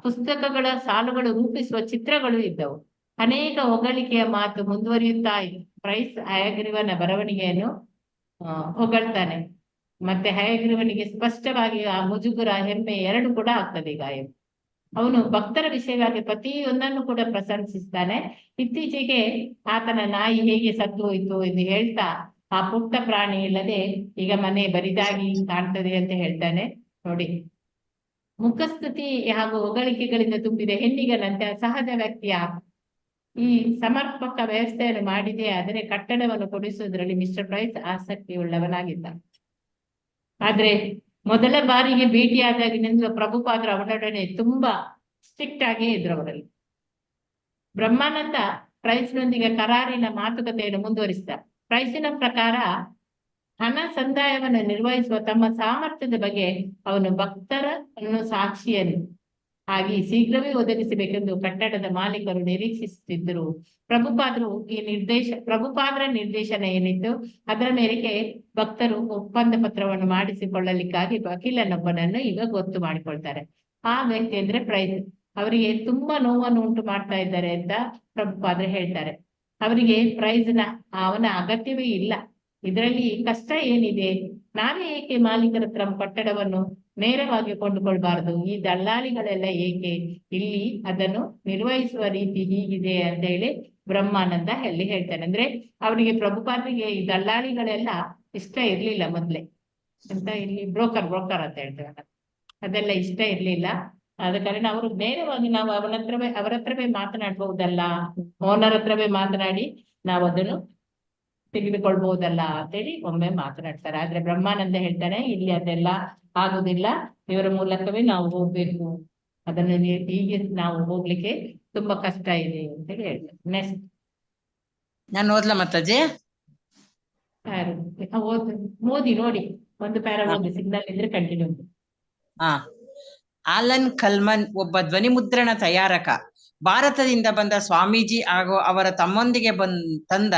Speaker 1: ಪುಸ್ತಕಗಳ ಸಾಲುಗಳು ರೂಪಿಸುವ ಚಿತ್ರಗಳು ಇದ್ದವು. ಅನೇಕ ಹೊಗಳಿಕೆಯ ಮಾತು ಮುಂದುವರಿಯುತ್ತಾ ಇತ್ತು. ಪ್ರೈಸ್ ಹಯಗ್ರೀವನ ಬರವಣಿಗೆಯನ್ನು ಹೊಗಳ್ತಾನೆ. ಮತ್ತೆ ಹಯಗ್ರೀವನಿಗೆ ಸ್ಪಷ್ಟವಾಗಿ ಆ ಮುಜುಗುರ, ಹೆಮ್ಮೆ ಎರಡು ಕೂಡ ಆಗ್ತದೆ ಈಗ. ಅವನು ಭಕ್ತರ ವಿಷಯವಾಗಿ ಪ್ರತಿಯೊಂದನ್ನು ಕೂಡ ಪ್ರಶಂಸಿಸ್ತಾನೆ. ಇತ್ತೀಚೆಗೆ ಆತನ ನಾಯಿ ಹೇಗೆ ಸತ್ತು ಹೋಯಿತು ಎಂದು ಹೇಳ್ತಾ, ಆ ಪುಟ್ಟ ಪ್ರಾಣಿ ಇಲ್ಲದೆ ಈಗ ಮನೆ ಬರಿದಾಗಿ ಕಾಣ್ತದೆ ಅಂತ ಹೇಳ್ತಾನೆ. ನೋಡಿ, ಮುಖಸ್ತುತಿ ಹಾಗೂ ಹೊಗಳಿಕೆಗಳಿಂದ ತುಂಬಿದ ಹೆಣ್ಣಿಗನಂತೆ ಸಹಜ ವ್ಯಕ್ತಿಯ ಈ ಸಮರ್ಪಕ ವ್ಯವಸ್ಥೆಯನ್ನು ಮಾಡಿದೆ. ಆದರೆ ಕಟ್ಟಡವನ್ನು ಕೊಡಿಸುವುದರಲ್ಲಿ ಮಿಸ್ಟರ್ ಪ್ರೈಸ್ ಆಸಕ್ತಿ ಉಳ್ಳವನಾಗಿದ್ದ. ಆದ್ರೆ ಮೊದಲ ಬಾರಿಗೆ ಭೇಟಿಯಾದಾಗಿನಿಂದ ಪ್ರಭುಪಾದರ ಅವರೊಡನೆ ತುಂಬಾ ಸ್ಟ್ರಿಕ್ಟ್ ಆಗೇ ಇದ್ರು ಅವರಲ್ಲಿ. ಬ್ರಹ್ಮಾನಂದ ಪ್ರೈಸ್ನೊಂದಿಗೆ ಕರಾರಿನ ಮಾತುಕತೆಯನ್ನು ಮುಂದುವರಿಸಿದ. ಪ್ರೈಸಿನ ಪ್ರಕಾರ ಹಣ ಸಂದಾಯವನ್ನು ನಿರ್ವಹಿಸುವ ತಮ್ಮ ಸಾಮರ್ಥ್ಯದ ಬಗ್ಗೆ ಅವನು ಭಕ್ತರನ್ನು ಸಾಕ್ಷಿಯನ್ನು ಆಗಿ ಶೀಘ್ರವೇ ಒದಗಿಸಬೇಕೆಂದು ಕಟ್ಟಡದ ಮಾಲೀಕರು ನಿರೀಕ್ಷಿಸುತ್ತಿದ್ದರು. ಪ್ರಭುಪಾದರ ನಿರ್ದೇಶನ ಏನಿತ್ತು ಅದರ ಮೇರೆಗೆ ಭಕ್ತರು ಒಪ್ಪಂದ ಪತ್ರವನ್ನು ಮಾಡಿಸಿಕೊಳ್ಳಲಿಕ್ಕಾಗಿ ವಕೀಲನೊಬ್ಬನನ್ನು ಈಗ ಗೊತ್ತು ಮಾಡಿಕೊಳ್ತಾರೆ. ಆ ವ್ಯಕ್ತಿ ಅಂದ್ರೆ ಪ್ರೈಸ್. ಅವರಿಗೆ ತುಂಬಾ ನೋವನ್ನು ಉಂಟು ಮಾಡ್ತಾ ಇದ್ದಾರೆ ಅಂತ ಪ್ರಭುಪಾದರು ಹೇಳ್ತಾರೆ. ಅವರಿಗೆ ಅವನ ಅಗತ್ಯವೇ ಇಲ್ಲ. ಇದರಲ್ಲಿ ಕಷ್ಟ ಏನಿದೆ? ನಾವೇ ಏಕೆ ಮಾಲೀಕರ ಹತ್ರ ಕಟ್ಟಡವನ್ನು ನೇರವಾಗಿ ಕೊಂಡುಕೊಳ್ಬಾರದು? ಈ ದಳ್ಳಾಳಿಗಳೆಲ್ಲ ಏಕೆ ಇಲ್ಲಿ ಅದನ್ನು ನಿರ್ವಹಿಸುವ ರೀತಿ ಹೀಗಿದೆ ಅಂತ ಹೇಳಿ ಬ್ರಹ್ಮಾನಂದ ಅಲ್ಲಿ ಹೇಳ್ತಾನೆ. ಅಂದ್ರೆ ಅವನಿಗೆ ಪ್ರಭುಪಾದರಿಗೆ ಈ ದಳ್ಳಾಳಿಗಳೆಲ್ಲ ಇಷ್ಟ ಇರ್ಲಿಲ್ಲ ಮೊದ್ಲೇ ಅಂತ. ಇಲ್ಲಿ ಬ್ರೋಕರ್ ಅಂತ ಹೇಳ್ತೇವೆ, ಅದೆಲ್ಲ ಇಷ್ಟ ಇರ್ಲಿಲ್ಲ. ಆದ ಕಾರಣ ಅವರು ನೇರವಾಗಿ ನಾವು ಅವರ ಹತ್ರವೇ ಮಾತನಾಡ್ಬಹುದಲ್ಲ, ಓನರ್ ಹತ್ರವೇ ಮಾತನಾಡಿ ನಾವು ಅದನ್ನು ತೆಗೆದುಕೊಳ್ಬಹುದಲ್ಲ ಅಂತೇಳಿ ಒಮ್ಮೆ ಮಾತನಾಡ್ತಾರೆ. ಆದ್ರೆ ಬ್ರಹ್ಮಾನಂದ ಹೇಳ್ತಾನೆ, ಇಲ್ಲಿ ಅದೆಲ್ಲ ಆಗುದಿಲ್ಲ, ಇವರ ಮೂಲಕವೇ ನಾವು ಹೋಗ್ಬೇಕು, ಅದನ್ನು ಹೀಗೆ ನಾವು ಹೋಗ್ಲಿಕ್ಕೆ ತುಂಬಾ ಕಷ್ಟ ಇದೆ ಅಂತೇಳಿ ಹೇಳ್ತಾರೆ. ನೆಕ್ಸ್ಟ್
Speaker 10: ನಾನು ಓದ್ಲಾ ಮಾತಾಜಿ?
Speaker 1: ಮೋದಿ ನೋಡಿ ಒಂದು ಪ್ಯಾರ ಓದಿ, ಸಿಗ್ನಲ್ ಇದ್ರೆ ಕಂಟಿನ್ಯೂ.
Speaker 10: ಆಲನ್ ಕಲ್ಮನ್ ಒಬ್ಬ ಧ್ವನಿ ಮುದ್ರಣ ತಯಾರಕ. ಭಾರತದಿಂದ ಬಂದ ಸ್ವಾಮೀಜಿ ಹಾಗೂ ಅವರ ತಮ್ಮೊಂದಿಗೆ ತಂದ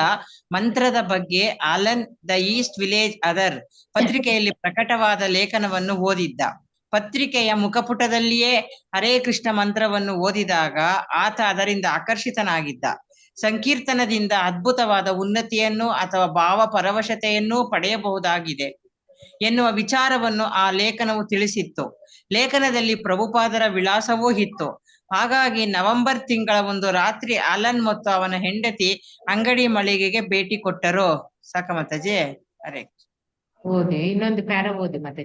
Speaker 10: ಮಂತ್ರದ ಬಗ್ಗೆ Alan the East village other ಪತ್ರಿಕೆಯಲ್ಲಿ ಪ್ರಕಟವಾದ ಲೇಖನವನ್ನು ಓದಿದ್ದ. ಪತ್ರಿಕೆಯ ಮುಖಪುಟದಲ್ಲಿಯೇ ಹರೇ ಕೃಷ್ಣ ಮಂತ್ರವನ್ನು ಓದಿದಾಗ ಆತ ಅದರಿಂದ ಆಕರ್ಷಿತನಾಗಿದ್ದ. ಸಂಕೀರ್ತನದಿಂದ ಅದ್ಭುತವಾದ ಉನ್ನತಿಯನ್ನು ಅಥವಾ ಭಾವ ಪರವಶತೆಯನ್ನೂ ಪಡೆಯಬಹುದಾಗಿದೆ ಎನ್ನುವ ವಿಚಾರವನ್ನು ಆ ಲೇಖನವು ತಿಳಿಸಿತ್ತು. ಲೇಖನದಲ್ಲಿ ಪ್ರಭುಪಾದರ ವಿಳಾಸವೂ ಇತ್ತು. ಹಾಗಾಗಿ ನವೆಂಬರ್ ತಿಂಗಳ ಒಂದು ರಾತ್ರಿ ಆಲನ್ ಮತ್ತು ಅವನ ಹೆಂಡತಿ ಅಂಗಡಿ ಮಳಿಗೆಗೆ ಭೇಟಿ ಕೊಟ್ಟರು. ಸಾಕ ಮಾತಾಜಿ? ಅರೆ
Speaker 1: ಓದಿ, ಇನ್ನೊಂದು ಪ್ಯಾರ ಓದಿ ಮತ್ತೆ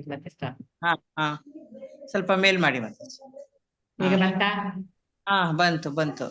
Speaker 10: ಸ್ವಲ್ಪ ಮೇಲ್ ಮಾಡಿ ಮಾತಾಜಿ.
Speaker 1: ಈಗ
Speaker 10: ಬಂತು.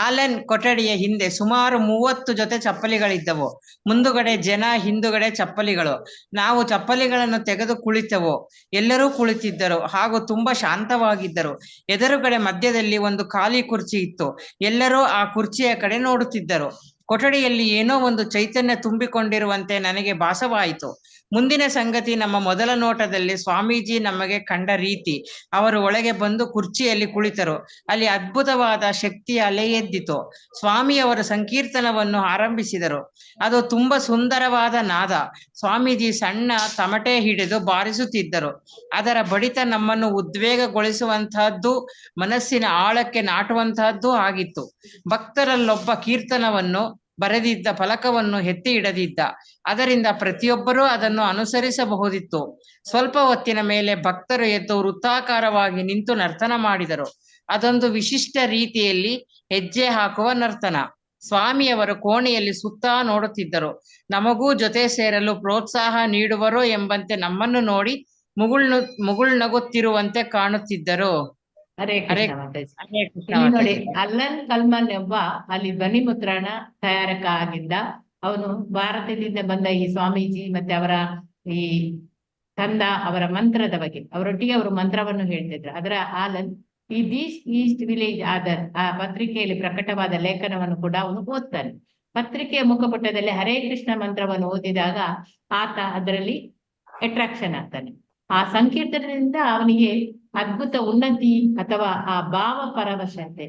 Speaker 10: ಆಲನ್ ಕೊಠಡಿಯ ಹಿಂದೆ ಸುಮಾರು 30 ಜೊತೆ ಚಪ್ಪಲಿಗಳಿದ್ದವು. ಮುಂದುಗಡೆ ಜನ, ಹಿಂದುಗಡೆ ಚಪ್ಪಲಿಗಳು. ನಾವು ಚಪ್ಪಲಿಗಳನ್ನು ತೆಗೆದು ಕುಳಿತೆವು. ಎಲ್ಲರೂ ಕುಳಿತಿದ್ದರು ಹಾಗೂ ತುಂಬಾ ಶಾಂತವಾಗಿದ್ದರು. ಎದುರುಗಡೆ ಮಧ್ಯದಲ್ಲಿ ಒಂದು ಖಾಲಿ ಕುರ್ಚಿ ಇತ್ತು. ಎಲ್ಲರೂ ಆ ಕುರ್ಚಿಯ ಕಡೆ ನೋಡುತ್ತಿದ್ದರು. ಕೊಠಡಿಯಲ್ಲಿ ಏನೋ ಒಂದು ಚೈತನ್ಯ ತುಂಬಿಕೊಂಡಿರುವಂತೆ ನನಗೆ ಭಾಸವಾಯಿತು. ಮುಂದಿನ ಸಂಗತಿ ನಮ್ಮ ಮೊದಲ ನೋಟದಲ್ಲಿ ಸ್ವಾಮೀಜಿ ನಮಗೆ ಕಂಡ ರೀತಿ. ಅವರು ಒಳಗೆ ಬಂದು ಕುರ್ಚಿಯಲ್ಲಿ ಕುಳಿತರು. ಅಲ್ಲಿ ಅದ್ಭುತವಾದ ಶಕ್ತಿಯ ಅಲೆ ಎದ್ದಿತು. ಸ್ವಾಮಿಯವರು ಸಂಕೀರ್ತನವನ್ನು ಆರಂಭಿಸಿದರು. ಅದು ತುಂಬಾ ಸುಂದರವಾದ ನಾದ. ಸ್ವಾಮೀಜಿ ಸಣ್ಣ ತಮಟೆ ಹಿಡಿದು ಬಾರಿಸುತ್ತಿದ್ದರು. ಅದರ ಬಡಿತ ನಮ್ಮನ್ನು ಉದ್ವೇಗಗೊಳಿಸುವಂತಹದ್ದು, ಮನಸ್ಸಿನ ಆಳಕ್ಕೆ ನಾಟುವಂತಹದ್ದು ಆಗಿತ್ತು. ಭಕ್ತರಲ್ಲೊಬ್ಬ ಕೀರ್ತನವನ್ನು ಬರೆದಿದ್ದ ಫಲಕವನ್ನು ಎತ್ತಿ ಹಿಡಿದಿದ್ದ. ಅದರಿಂದ ಪ್ರತಿಯೊಬ್ಬರೂ ಅದನ್ನು ಅನುಸರಿಸಬಹುದಿತ್ತು. ಸ್ವಲ್ಪ ಹೊತ್ತಿನ ಮೇಲೆ ಭಕ್ತರು ಎದ್ದು ವೃತ್ತಾಕಾರವಾಗಿ ನಿಂತು ನರ್ತನ ಮಾಡಿದರು. ಅದೊಂದು ವಿಶಿಷ್ಟ ರೀತಿಯಲ್ಲಿ ಹೆಜ್ಜೆ ಹಾಕುವ ನರ್ತನ. ಸ್ವಾಮಿಯವರು ಕೋಣೆಯಲ್ಲಿ ಸುತ್ತಾ ನೋಡುತ್ತಿದ್ದರು. ನಮಗೂ ಜೊತೆ ಸೇರಲು ಪ್ರೋತ್ಸಾಹ ನೀಡುವರು ಎಂಬಂತೆ ನಮ್ಮನ್ನು ನೋಡಿ ಮುಗುಳ್ನಗುತ್ತಿರುವಂತೆ ಕಾಣುತ್ತಿದ್ದರು.
Speaker 1: ಹರೇ ಕೃಷ್ಣ. ನೋಡಿ, ಅಲ್ಲನ್ ಕಲ್ಮನ್ ಎಂಬ ಅಲ್ಲಿ ಧ್ವನಿ ಮುದ್ರಣ ತಯಾರಕ ಆಗಿದ್ದ. ಅವನು ಭಾರತದಿಂದ ಬಂದ ಈ ಸ್ವಾಮೀಜಿ ಮತ್ತೆ ಅವರ ಈ ಅವರ ಮಂತ್ರದ ಬಗ್ಗೆ ಅವರೊಟ್ಟಿಗೆ ಅವರು ಮಂತ್ರವನ್ನು ಹೇಳ್ತಿದ್ರು. ಅದರ ಆಲನ್ ಈ ಈಸ್ಟ್ ವಿಲೇಜ್ ಆದರ್ ಆ ಪತ್ರಿಕೆಯಲ್ಲಿ ಪ್ರಕಟವಾದ ಲೇಖನವನ್ನು ಕೂಡ ಅವನು ಓದ್ತಾನೆ. ಪತ್ರಿಕೆಯ ಮುಖಪುಟದಲ್ಲಿ ಹರೇ ಕೃಷ್ಣ ಮಂತ್ರವನ್ನು ಓದಿದಾಗ ಆತ ಅದರಲ್ಲಿ ಅಟ್ರಾಕ್ಷನ್ ಆಗ್ತಾನೆ. ಆ ಸಂಕೀರ್ತನದಿಂದ ಅವನಿಗೆ ಅದ್ಭುತ ಉನ್ನತಿ ಅಥವಾ ಆ ಭಾವ ಪರವಶತೆ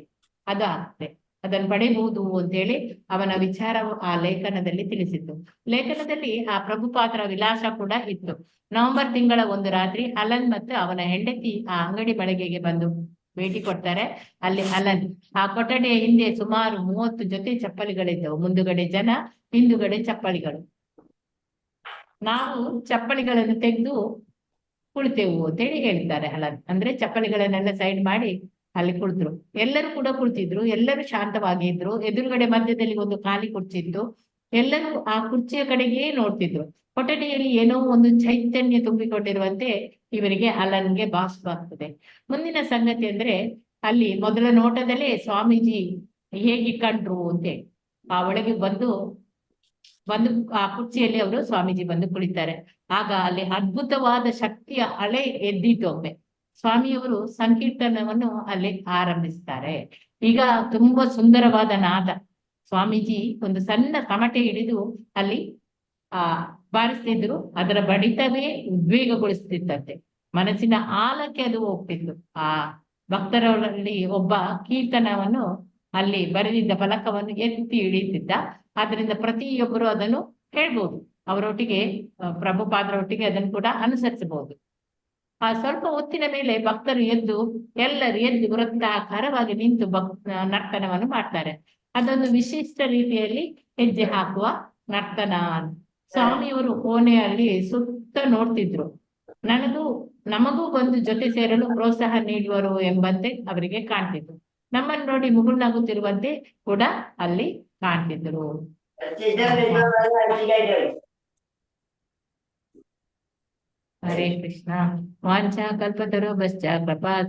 Speaker 1: ಅದು ಆಗ್ತದೆ. ಅದನ್ನು ಪಡೆಯಬಹುದು ಅಂತೇಳಿ ಅವನ ವಿಚಾರವು ಆ ಲೇಖನದಲ್ಲಿ ತಿಳಿಸಿತ್ತು. ಲೇಖನದಲ್ಲಿ ಆ ಪ್ರಭುಪಾದರ ವಿಲಾಸ ಕೂಡ ಇತ್ತು. ನವೆಂಬರ್ ತಿಂಗಳ ಒಂದು ರಾತ್ರಿ ಅಲನ್ ಮತ್ತು ಅವನ ಹೆಂಡತಿ ಆ ಅಂಗಡಿ ಮಳಿಗೆಗೆ ಬಂದು ಭೇಟಿ ಕೊಡ್ತಾರೆ. ಅಲ್ಲಿ ಅಲನ್ ಆ ಕೊಠಡಿಯ ಹಿಂದೆ ಸುಮಾರು 30 ಜೊತೆ ಚಪ್ಪಲಿಗಳಿದ್ದವು. ಮುಂದುಗಡೆ ಜನ, ಹಿಂದುಗಡೆ ಚಪ್ಪಲಿಗಳು. ನಾವು ಚಪ್ಪಲಿಗಳನ್ನು ತೆಗೆದು ಕುಳಿತೆವು ಅಂತೇಳಿ ಹೇಳ್ತಾರೆ ಅಲನ್. ಅಂದ್ರೆ ಚಪ್ಪಲಿಗಳನ್ನೆಲ್ಲ ಸೈಡ್ ಮಾಡಿ ಅಲ್ಲಿ ಕುಳಿತರು. ಎಲ್ಲರೂ ಕೂಡ ಕುಳಿತಿದ್ರು. ಎಲ್ಲರೂ ಶಾಂತವಾಗಿ ಇದ್ರು. ಎದುರುಗಡೆ ಮಧ್ಯದಲ್ಲಿ ಒಂದು ಖಾಲಿ ಕುರ್ಚಿ ಇತ್ತು. ಎಲ್ಲರೂ ಆ ಕುರ್ಚಿಯ ಕಡೆಗೆ ನೋಡ್ತಿದ್ರು. ಕೊಠಡಿಯಲ್ಲಿ ಏನೋ ಒಂದು ಚೈತನ್ಯ ತುಂಬಿಕೊಂಡಿರುವಂತೆ ಇವರಿಗೆ ಅಲನ್ಗೆ ಭಾಸವಾಗ್ತದೆ. ಮುಂದಿನ ಸಂಗತಿ ಅಂದ್ರೆ ಅಲ್ಲಿ ಮೊದಲ ನೋಟದಲ್ಲೇ ಸ್ವಾಮೀಜಿ ಹೇಗೆ ಕಂಡ್ರು ಅಂತೇಳಿ ಆ ಒಳಗೆ ಬಂದು ಆ ಕುರ್ಚಿಯಲ್ಲಿ ಅವರು ಸ್ವಾಮೀಜಿ ಬಂದು ಕುಳಿತಾರೆ. ಆಗ ಅಲ್ಲಿ ಅದ್ಭುತವಾದ ಶಕ್ತಿಯ ಅಲೆ ಎದ್ದಿತು ಒಮ್ಮೆ. ಸ್ವಾಮಿಯವರು ಸಂಕೀರ್ತನವನ್ನು ಅಲ್ಲಿ ಆರಂಭಿಸ್ತಾರೆ. ಈಗ ತುಂಬಾ ಸುಂದರವಾದ ನಾದ. ಸ್ವಾಮೀಜಿ ಒಂದು ಸಣ್ಣ ತಮಟೆ ಹಿಡಿದು ಅಲ್ಲಿ ಬಾರಿಸ್ತಿದ್ರು. ಅದರ ಬಡಿತವೇ ಉದ್ವೇಗಗೊಳಿಸ್ತಿತ್ತಂತೆ. ಮನಸ್ಸಿನ ಆಳಕ್ಕೆ ಅದು ಹೋಗ್ತಿತ್ತು. ಆ ಭಕ್ತರಲ್ಲಿ ಒಬ್ಬ ಕೀರ್ತನವನ್ನು ಅಲ್ಲಿ ಬರೆದಿದ್ದ ಫಲಕವನ್ನು ಎತ್ತಿ ಹಿಡಿಯುತ್ತಿದ್ದ. ಆದ್ರಿಂದ ಪ್ರತಿಯೊಬ್ಬರು ಅದನ್ನು ಹೇಳ್ಬೋದು. ಅವರೊಟ್ಟಿಗೆ ಪ್ರಭುಪಾದರೊಟ್ಟಿಗೆ ಅದನ್ನು ಕೂಡ ಅನುಸರಿಸಬಹುದು. ಆ ಸ್ವಲ್ಪ ಹೊತ್ತಿನ ಮೇಲೆ ಭಕ್ತರು ಎಲ್ಲರೂ ಎದ್ದು ವೃತ್ತಾಕಾರವಾಗಿ ನಿಂತು ನರ್ತನವನ್ನು ಮಾಡ್ತಾರೆ. ಅದೊಂದು ವಿಶಿಷ್ಟ ರೀತಿಯಲ್ಲಿ ಹೆಜ್ಜೆ ಹಾಕುವ ನರ್ತನ. ಸ್ವಾಮಿಯವರು ಕೋಣೆಯಲ್ಲಿ ಸುತ್ತ ನೋಡ್ತಿದ್ರು. ನಮಗೂ ಬಂದು ಜೊತೆ ಸೇರಲು ಪ್ರೋತ್ಸಾಹ ನೀಡುವರು ಎಂಬಂತೆ ಅವರಿಗೆ ಕಾಣ್ತಿದ್ರು. ನಮ್ಮನ್ನು ನೋಡಿ ಮುಗುಳ್ನಗುತ್ತಿರುವಂತೆ ಕೂಡ ಅಲ್ಲಿ ಕಾಣ್ತಿದ್ರು. ಹರೇ ಕೃಷ್ಣ. ವಾಂಛಾ ಕಲ್ಪತರು ಬಶ್ಚ ಕೃಪಾ